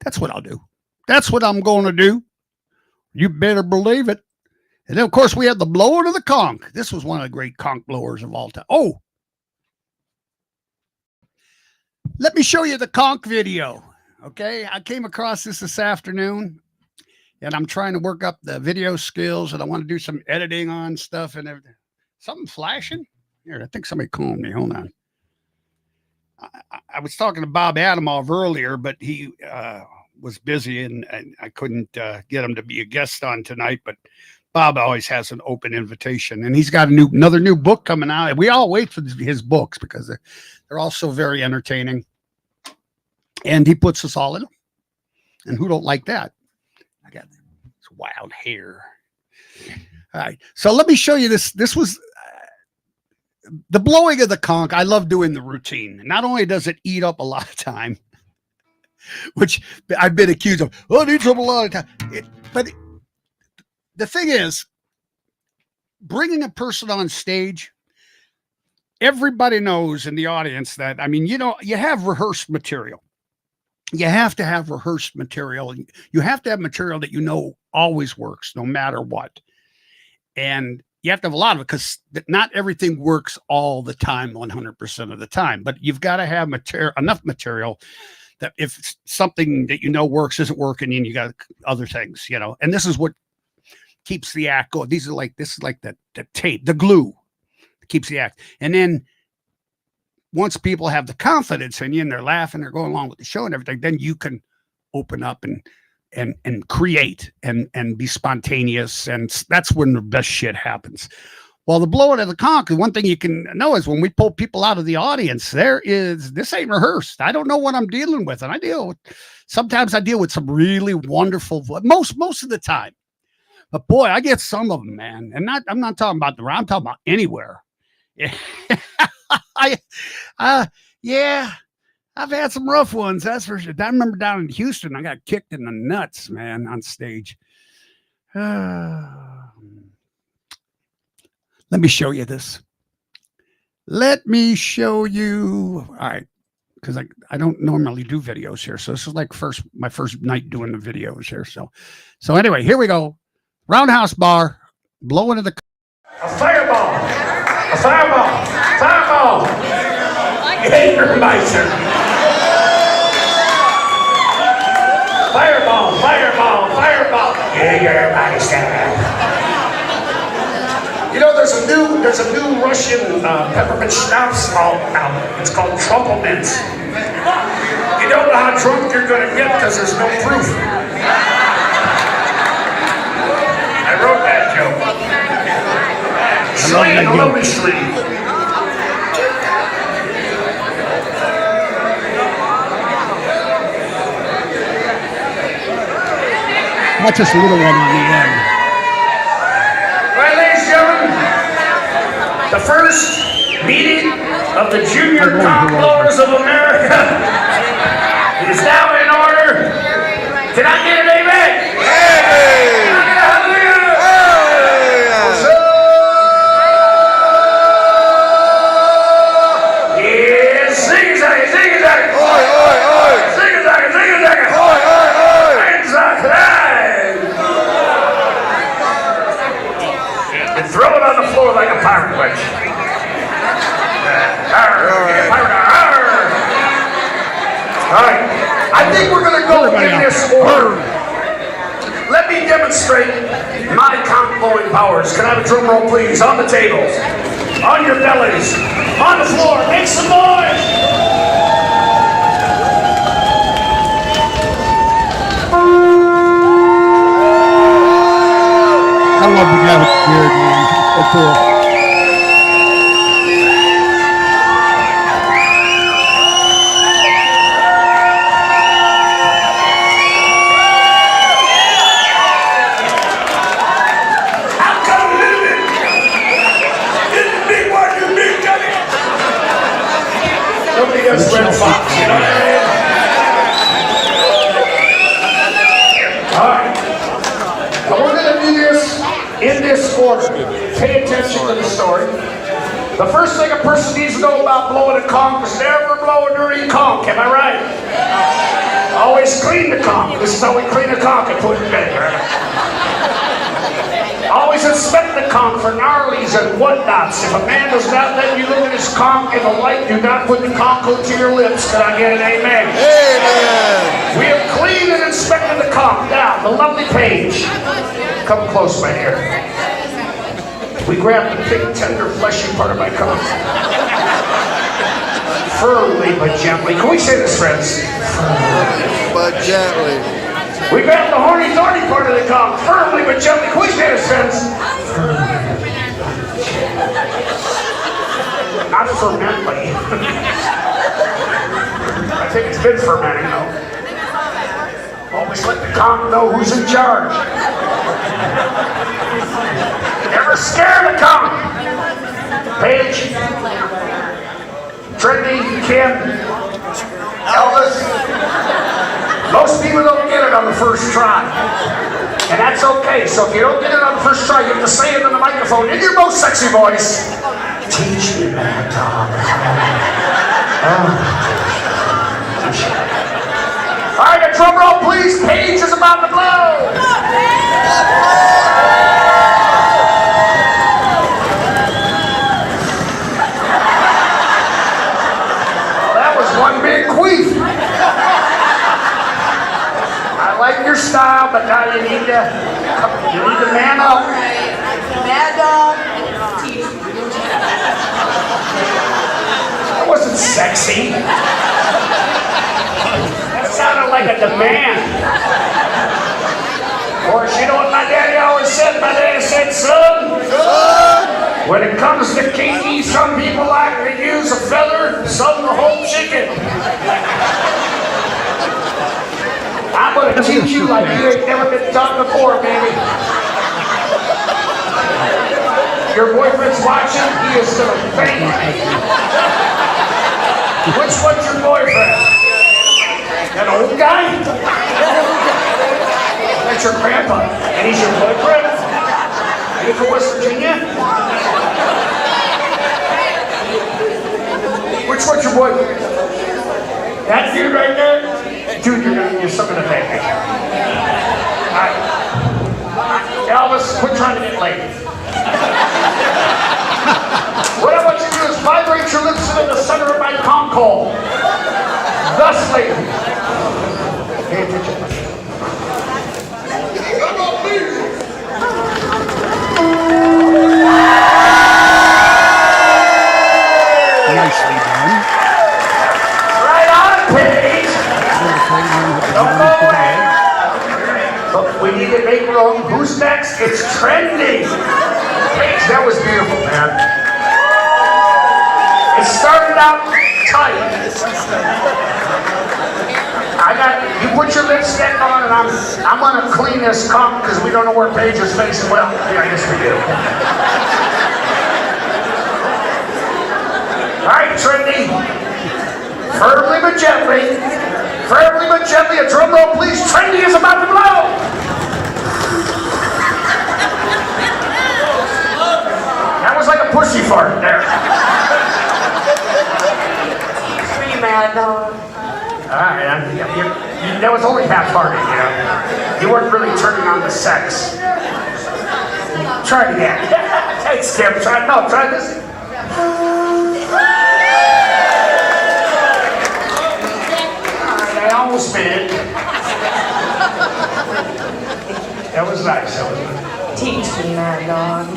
That's what I'll do. That's what I'm going to do. You better believe it. And then, of course, we had the blowing of the conch. This was one of the great conch blowers of all time. Oh, let me show you the conch video. Okay, I came across this afternoon, and I'm trying to work up the video skills, and I want to do some editing on stuff and everything. Something flashing? Here, I think somebody called me. Hold on. I was talking to Bob Adamov earlier, but he was busy, and I couldn't get him to be a guest on tonight. But Bob always has an open invitation, and he's got another new book coming out. We all wait for his books because they're also very entertaining, and he puts us all in them. And who don't like that? I got this wild hair. All right, so let me show you this. This was the blowing of the conch. I love doing the routine. Not only does it eat up a lot of time, which I've been accused of, it eats up a lot of time. But the thing is, bringing a person on stage, everybody knows in the audience that, you have rehearsed material. You have to have rehearsed material. You have to have material that always works, no matter what. And you have to have a lot of it because not everything works all the time, 100% of the time. But you've got to have enough material that if something that works isn't working, and you got other things, And this is what keeps the act going. This is like the tape, the glue that keeps the act. And then once people have the confidence in you and they're laughing, they're going along with the show and everything, then you can open up and create and be spontaneous. And that's when the best shit happens. Well, the blowing of the conch, one thing you can know is when we pull people out of the audience, this ain't rehearsed. I don't know what I'm dealing with. And sometimes I deal with some really wonderful, most of the time. But boy, I get some of them, man. And I'm not talking about I'm talking about anywhere. Yeah, I've had some rough ones, that's for sure. I remember down in Houston, I got kicked in the nuts, man, on stage. Let me show you this. Let me show you. All right, because I don't normally do videos here, so this is like my first night doing the videos here. So anyway, here we go. Roundhouse bar, blowing of the. A fireball. A fireball. Fireball. Jägermeister. Fireball. Fireball. Fireball. Jägermeister. There's a new Russian peppermint schnapps out. It's called Trumpet Mints. You don't know how drunk you're going to get because there's no proof. I wrote that joke. Slaying the Lonely Street. Not just a little one on the end. Well, ladies and gentlemen, the first meeting of the Junior Conch Blowers of America is now in order. Can I get an amen? Hey! Like a pirate wedge. All right. I think we're going to go in this order. Let me demonstrate my conch blowing powers. Can I have a drum roll, please? On the tables, on your bellies, on the floor. Make some noise. I love the guy with the beard, man. So cool. Nobody does Red Fox, you know what I mean? All right. Now we're going to do this in this order. Pay attention to the story. The first thing a person needs to know about blowing a conch is never blow a dirty conch. Am I right? Always clean the conch. This is how we clean a conch and put it in bed. the conch for gnarlies and whatnots. If a man does not let you look at his conch in the light, do not put the conch to your lips. Can I get an amen? Amen. We have cleaned and inspected the conch. Now, the lovely page. Come close, my dear. We grabbed the big, tender, fleshy part of my conch. Firmly but gently. Can we say this, friends? But gently. We grabbed the horny, thorny part of the conch. Firmly but gently. Can we say this, friends? Not fermently. I think it's been fermenting, though. Always let the conch know who's in charge. Never scare the conch. Paige, Trendy, Kim, Elvis. Most people don't get it on the first try. And that's okay. So if you don't get it on the first try, you have to say it in the microphone in your most sexy voice. Teach me, mad dog. All right, a drum roll, please. Paige is about to blow. Well, that was one big queef. I like your style, but now you need to man up. Mad dog. That wasn't sexy. That sounded like a demand. Of course, you know what my daddy always said? My daddy said, son, when it comes to kinky, some people like to use a feather, some the whole chicken. I'm going to teach you like you ain't never been taught before, baby. Your boyfriend's watching, he is going to thank you. Which one's your boyfriend? An old guy? That's your grandpa. And he's your boyfriend? Are you from West Virginia? Which one's your boyfriend? That dude right there? Dude, you're still gonna pay me. Alright. Elvis, quit trying to get laid. What I want you to do is vibrate your lips into the center of my conch hole. Thusly. Pay attention. Come on, please. Nicely done. Right on, Paige. Don't go away. But we need to make room. Who's next? It's trending. Paige, that was beautiful, man. It started out tight. You put your lipstick on, and I'm gonna clean this conch because we don't know where Paige is facing. Well, yeah, I guess we do. All right, Trendy. Firmly but gently. Firmly but gently. A drum roll, please. Trendy is about to blow. That was like a pussy fart there. Mad dog. All right, that was only half-hearted, you know. You weren't really turning on the sex. Try it again. Thanks, Kim. Try this. I almost made it. That was nice. Teach me, mad dog.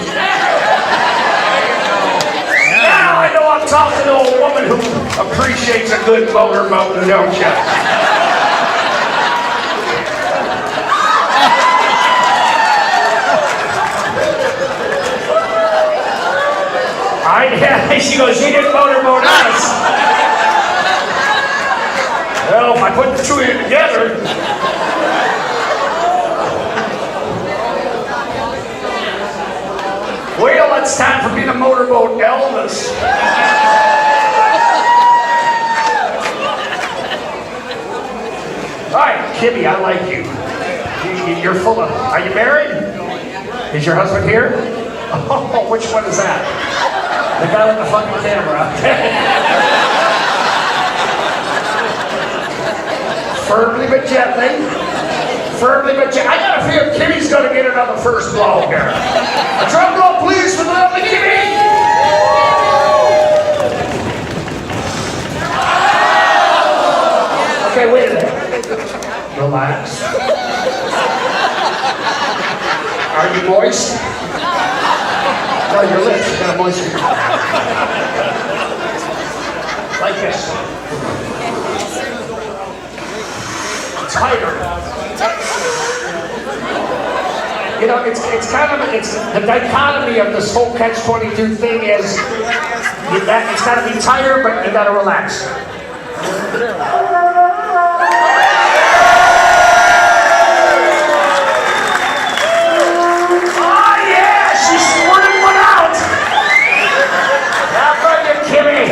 Now I know I'm talking to a woman who appreciates a good motorboat, don't you? Yeah, she goes, you didn't motorboat us. Well, if I put the two of you together. Well, it's time for me to motorboat Elvis. All right, Kimmy, I like you. You're full of. Are you married? Is your husband here? Oh, which one is that? The guy with the fucking camera. Firmly but gently. Firmly, but I got a feeling Kimmy's going to get another first blow here. A drum roll, please, for the lovely Kimmy. Okay, wait a minute. Relax. Are you moist? No, your lips got a moist. Like this. Tighter. You know, it's the dichotomy of this whole catch-22 thing is it's got to be tighter, but you got to relax. Oh yeah, she squirted one out. How about you, Kimmy?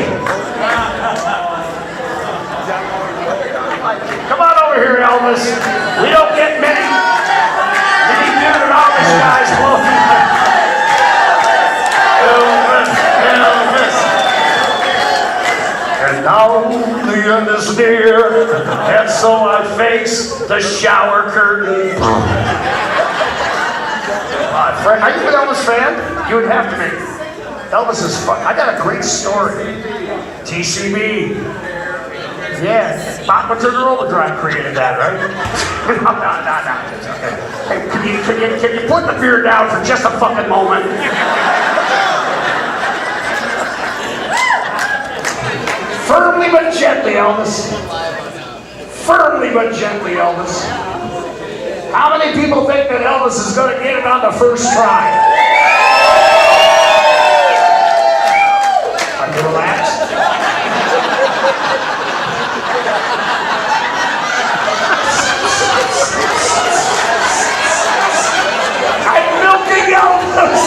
Come on over here, Elvis. We don't get many bearded Amish guys floating. Elvis. And now the end is near, and so I face the shower curtain. Are you an Elvis fan? You would have to be. Elvis is fun. I got a great story. TCB. Yeah, Papa Turner Overdrive created that, right? No. Hey, can you put the beer down for just a fucking moment? Firmly but gently, Elvis. Firmly but gently, Elvis. How many people think that Elvis is going to get it on the first try? Are you relaxed? I'm milking Elvis!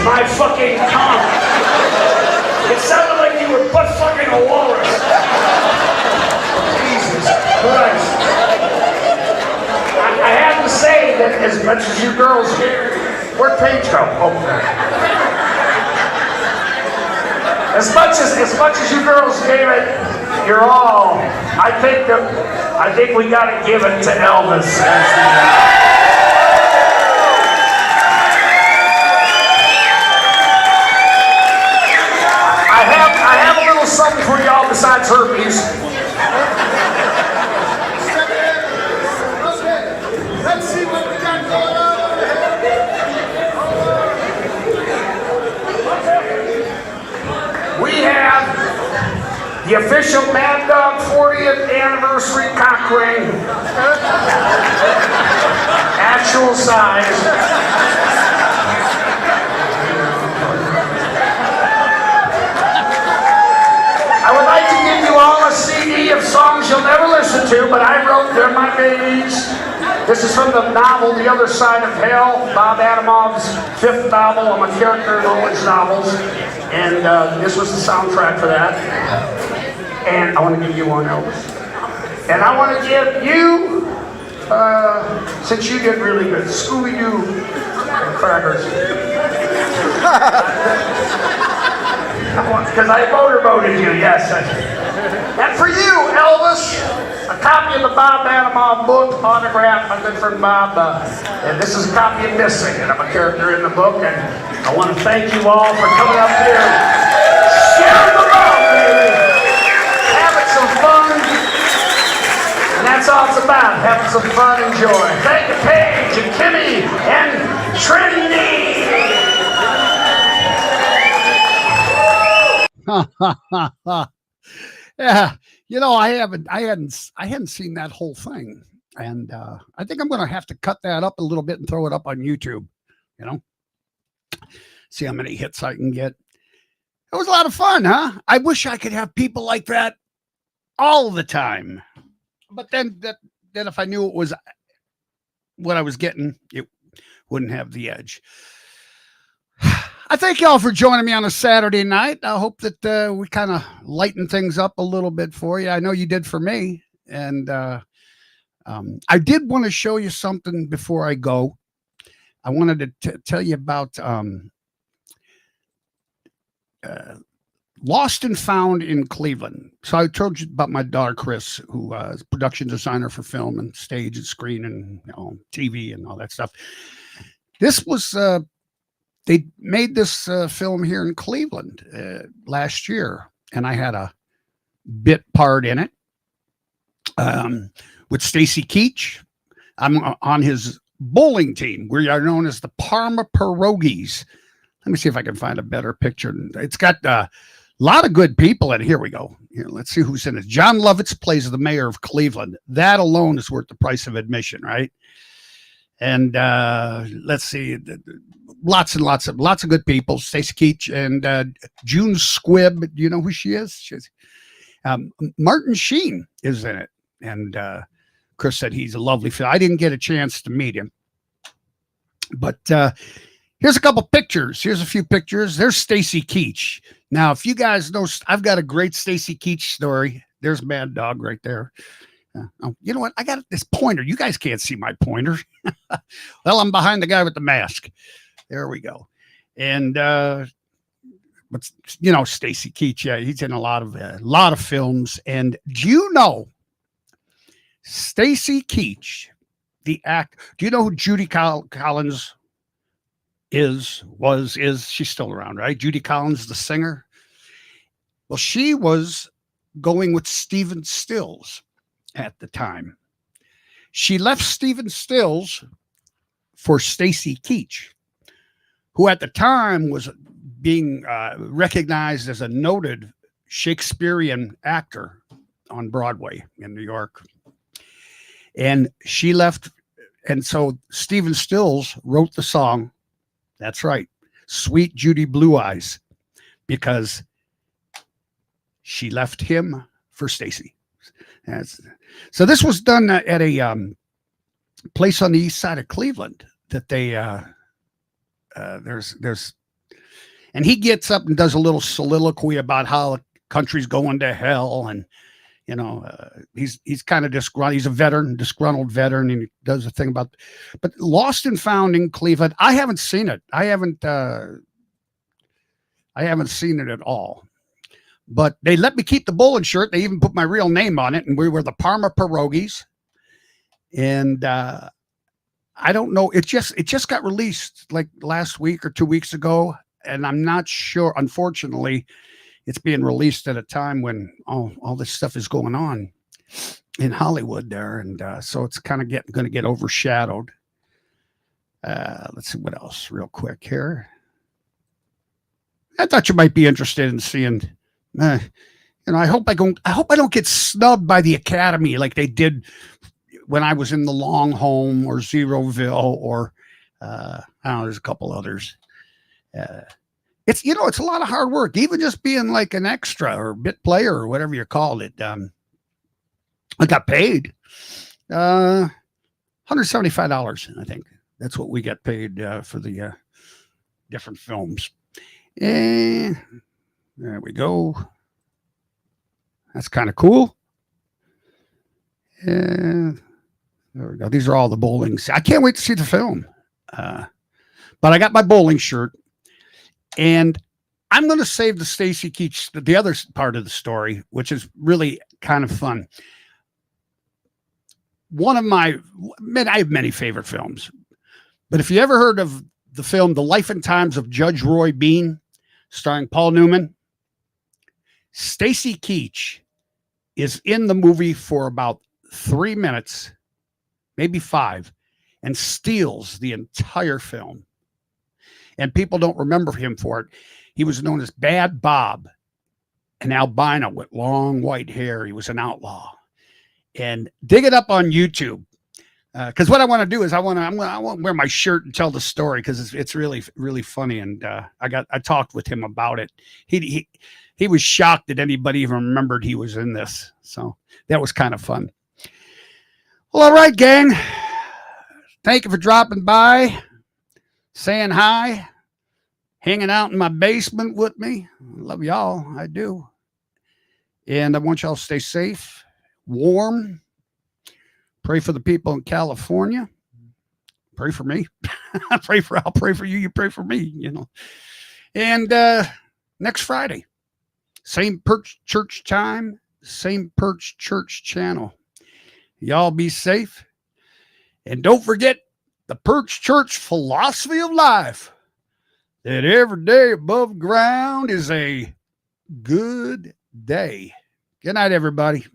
My fucking conch. It sounded like you were butt fucking a walrus. Jesus Christ. I have to say that as much as you girls, where'd Paige go? Oh, as much as you girls gave it your all, I think we gotta give it to Elvis. I have a little something for y'all besides herpes. Let's see what we got going on over here. We have the official Mad Dog 40th anniversary cock ring. Actual size. I would like to give you all a CD of songs you'll never listen to, but I wrote They're My Babies. This is from the novel The Other Side of Hell, Bob Adamov's 5th novel. I'm a character in all his novels. And this was the soundtrack for that. And I want to give you one, Elvis. And I want to give you, since you did really good, Scooby-Doo crackers. Because I motorboated you, yes. And for you, Elvis, a copy of the Bob Adamov book, autographed by my good friend Bob. And this is a copy of Missing, and I'm a character in the book. And I want to thank you all for coming up here. Share the love, baby. Having some fun. And that's all it's about, having some fun and joy. Thank you, Paige and Kimmy and Trinity. Yeah, you know, I hadn't seen that whole thing. And I think I'm going to have to cut that up a little bit and throw it up on YouTube, you know, see how many hits I can get. It was a lot of fun, huh? I wish I could have people like that all the time. But then if I knew it was what I was getting, it wouldn't have the edge. I thank y'all for joining me on a Saturday night. I hope that we kind of lighten things up a little bit for you. I know you did for me. And I did want to show you something before I go. I wanted to tell you about Lost and Found in Cleveland. So I told you about my daughter, Chris, who is production designer for film and stage and screen and TV and all that stuff. This was, they made this film here in Cleveland last year, and I had a bit part in it with Stacy Keach. I'm on his bowling team. We are known as the Parma Pierogies. Let me see if I can find a better picture. It's got a lot of good people in it. Here we go. Here, let's see who's in it. John Lovitz plays the mayor of Cleveland. That alone is worth the price of admission, right? And let's see, lots and lots of good people. Stacy Keach and June Squibb. Do you know who she is? She's Martin Sheen is in it, and Chris said he's a lovely fellow. I didn't get a chance to meet him, but here's a couple pictures. Here's a few pictures. There's Stacy Keach. Now, if you guys know, I've got a great Stacy Keach story. There's Mad Dog right there. Oh, you know what? I got this pointer. You guys can't see my pointer. Well, I'm behind the guy with the mask. There we go. And but you know, Stacy Keach, yeah, he's in a lot of films. And do you know Stacy Keach, the act? Do you know who Judy Collins is? She's still around, right? Judy Collins, the singer. Well, she was going with Stephen Stills at the time. She left Stephen Stills for Stacy Keach, who at the time was being recognized as a noted Shakespearean actor on Broadway in New York. And she left. And so Stephen Stills wrote the song. That's right. Sweet Judy Blue Eyes, because she left him for Stacy. So this was done at a place on the east side of Cleveland that they there's and he gets up and does a little soliloquy about how the country's going to hell, and you know, he's kind of disgruntled. He's a veteran, disgruntled veteran, and he does a thing about. But Lost and Found in Cleveland, I haven't seen it. I haven't seen it at all. But they let me keep the bowling shirt. They even put my real name on it, and we were the Parma Pierogies. And I don't know. It just got released like last week or 2 weeks ago, and I'm not sure. Unfortunately, it's being released at a time when all this stuff is going on in Hollywood there, and so it's kind of going to get overshadowed. Let's see what else real quick here. I thought you might be interested in seeing. You know, I hope I don't get snubbed by the Academy like they did when I was in The Long Home or Zeroville or I don't know. There's a couple others. It's, you know, it's a lot of hard work, even just being like an extra or bit player or whatever you call it. I got paid $175, I think. That's what we got paid for the different films. And there we go. That's kind of cool. And there we go. These are all the bowlings. I can't wait to see the film. But I got my bowling shirt. And I'm going to save the Stacy Keach, the other part of the story, which is really kind of fun. I have many favorite films. But if you ever heard of the film The Life and Times of Judge Roy Bean, starring Paul Newman, Stacy Keach is in the movie for about 3 minutes, maybe 5, and steals the entire film. And people don't remember him for it. He was known as Bad Bob, an albino with long white hair. He was an outlaw. And dig it up on YouTube. Because what I want to do is I want to wear my shirt and tell the story because it's really, really funny. And I talked with him about it. He was shocked that anybody even remembered he was in this. So that was kind of fun. Well, all right, gang. Thank you for dropping by, saying hi, hanging out in my basement with me. Love y'all. I do. And I want y'all to stay safe, warm. Pray for the people in California. Pray for me. I'll pray for you. You pray for me, you know. And next Friday, same Perch Church time, same Perch Church channel. Y'all be safe. And don't forget the Perch Church philosophy of life, that every day above ground is a good day. Good night, everybody.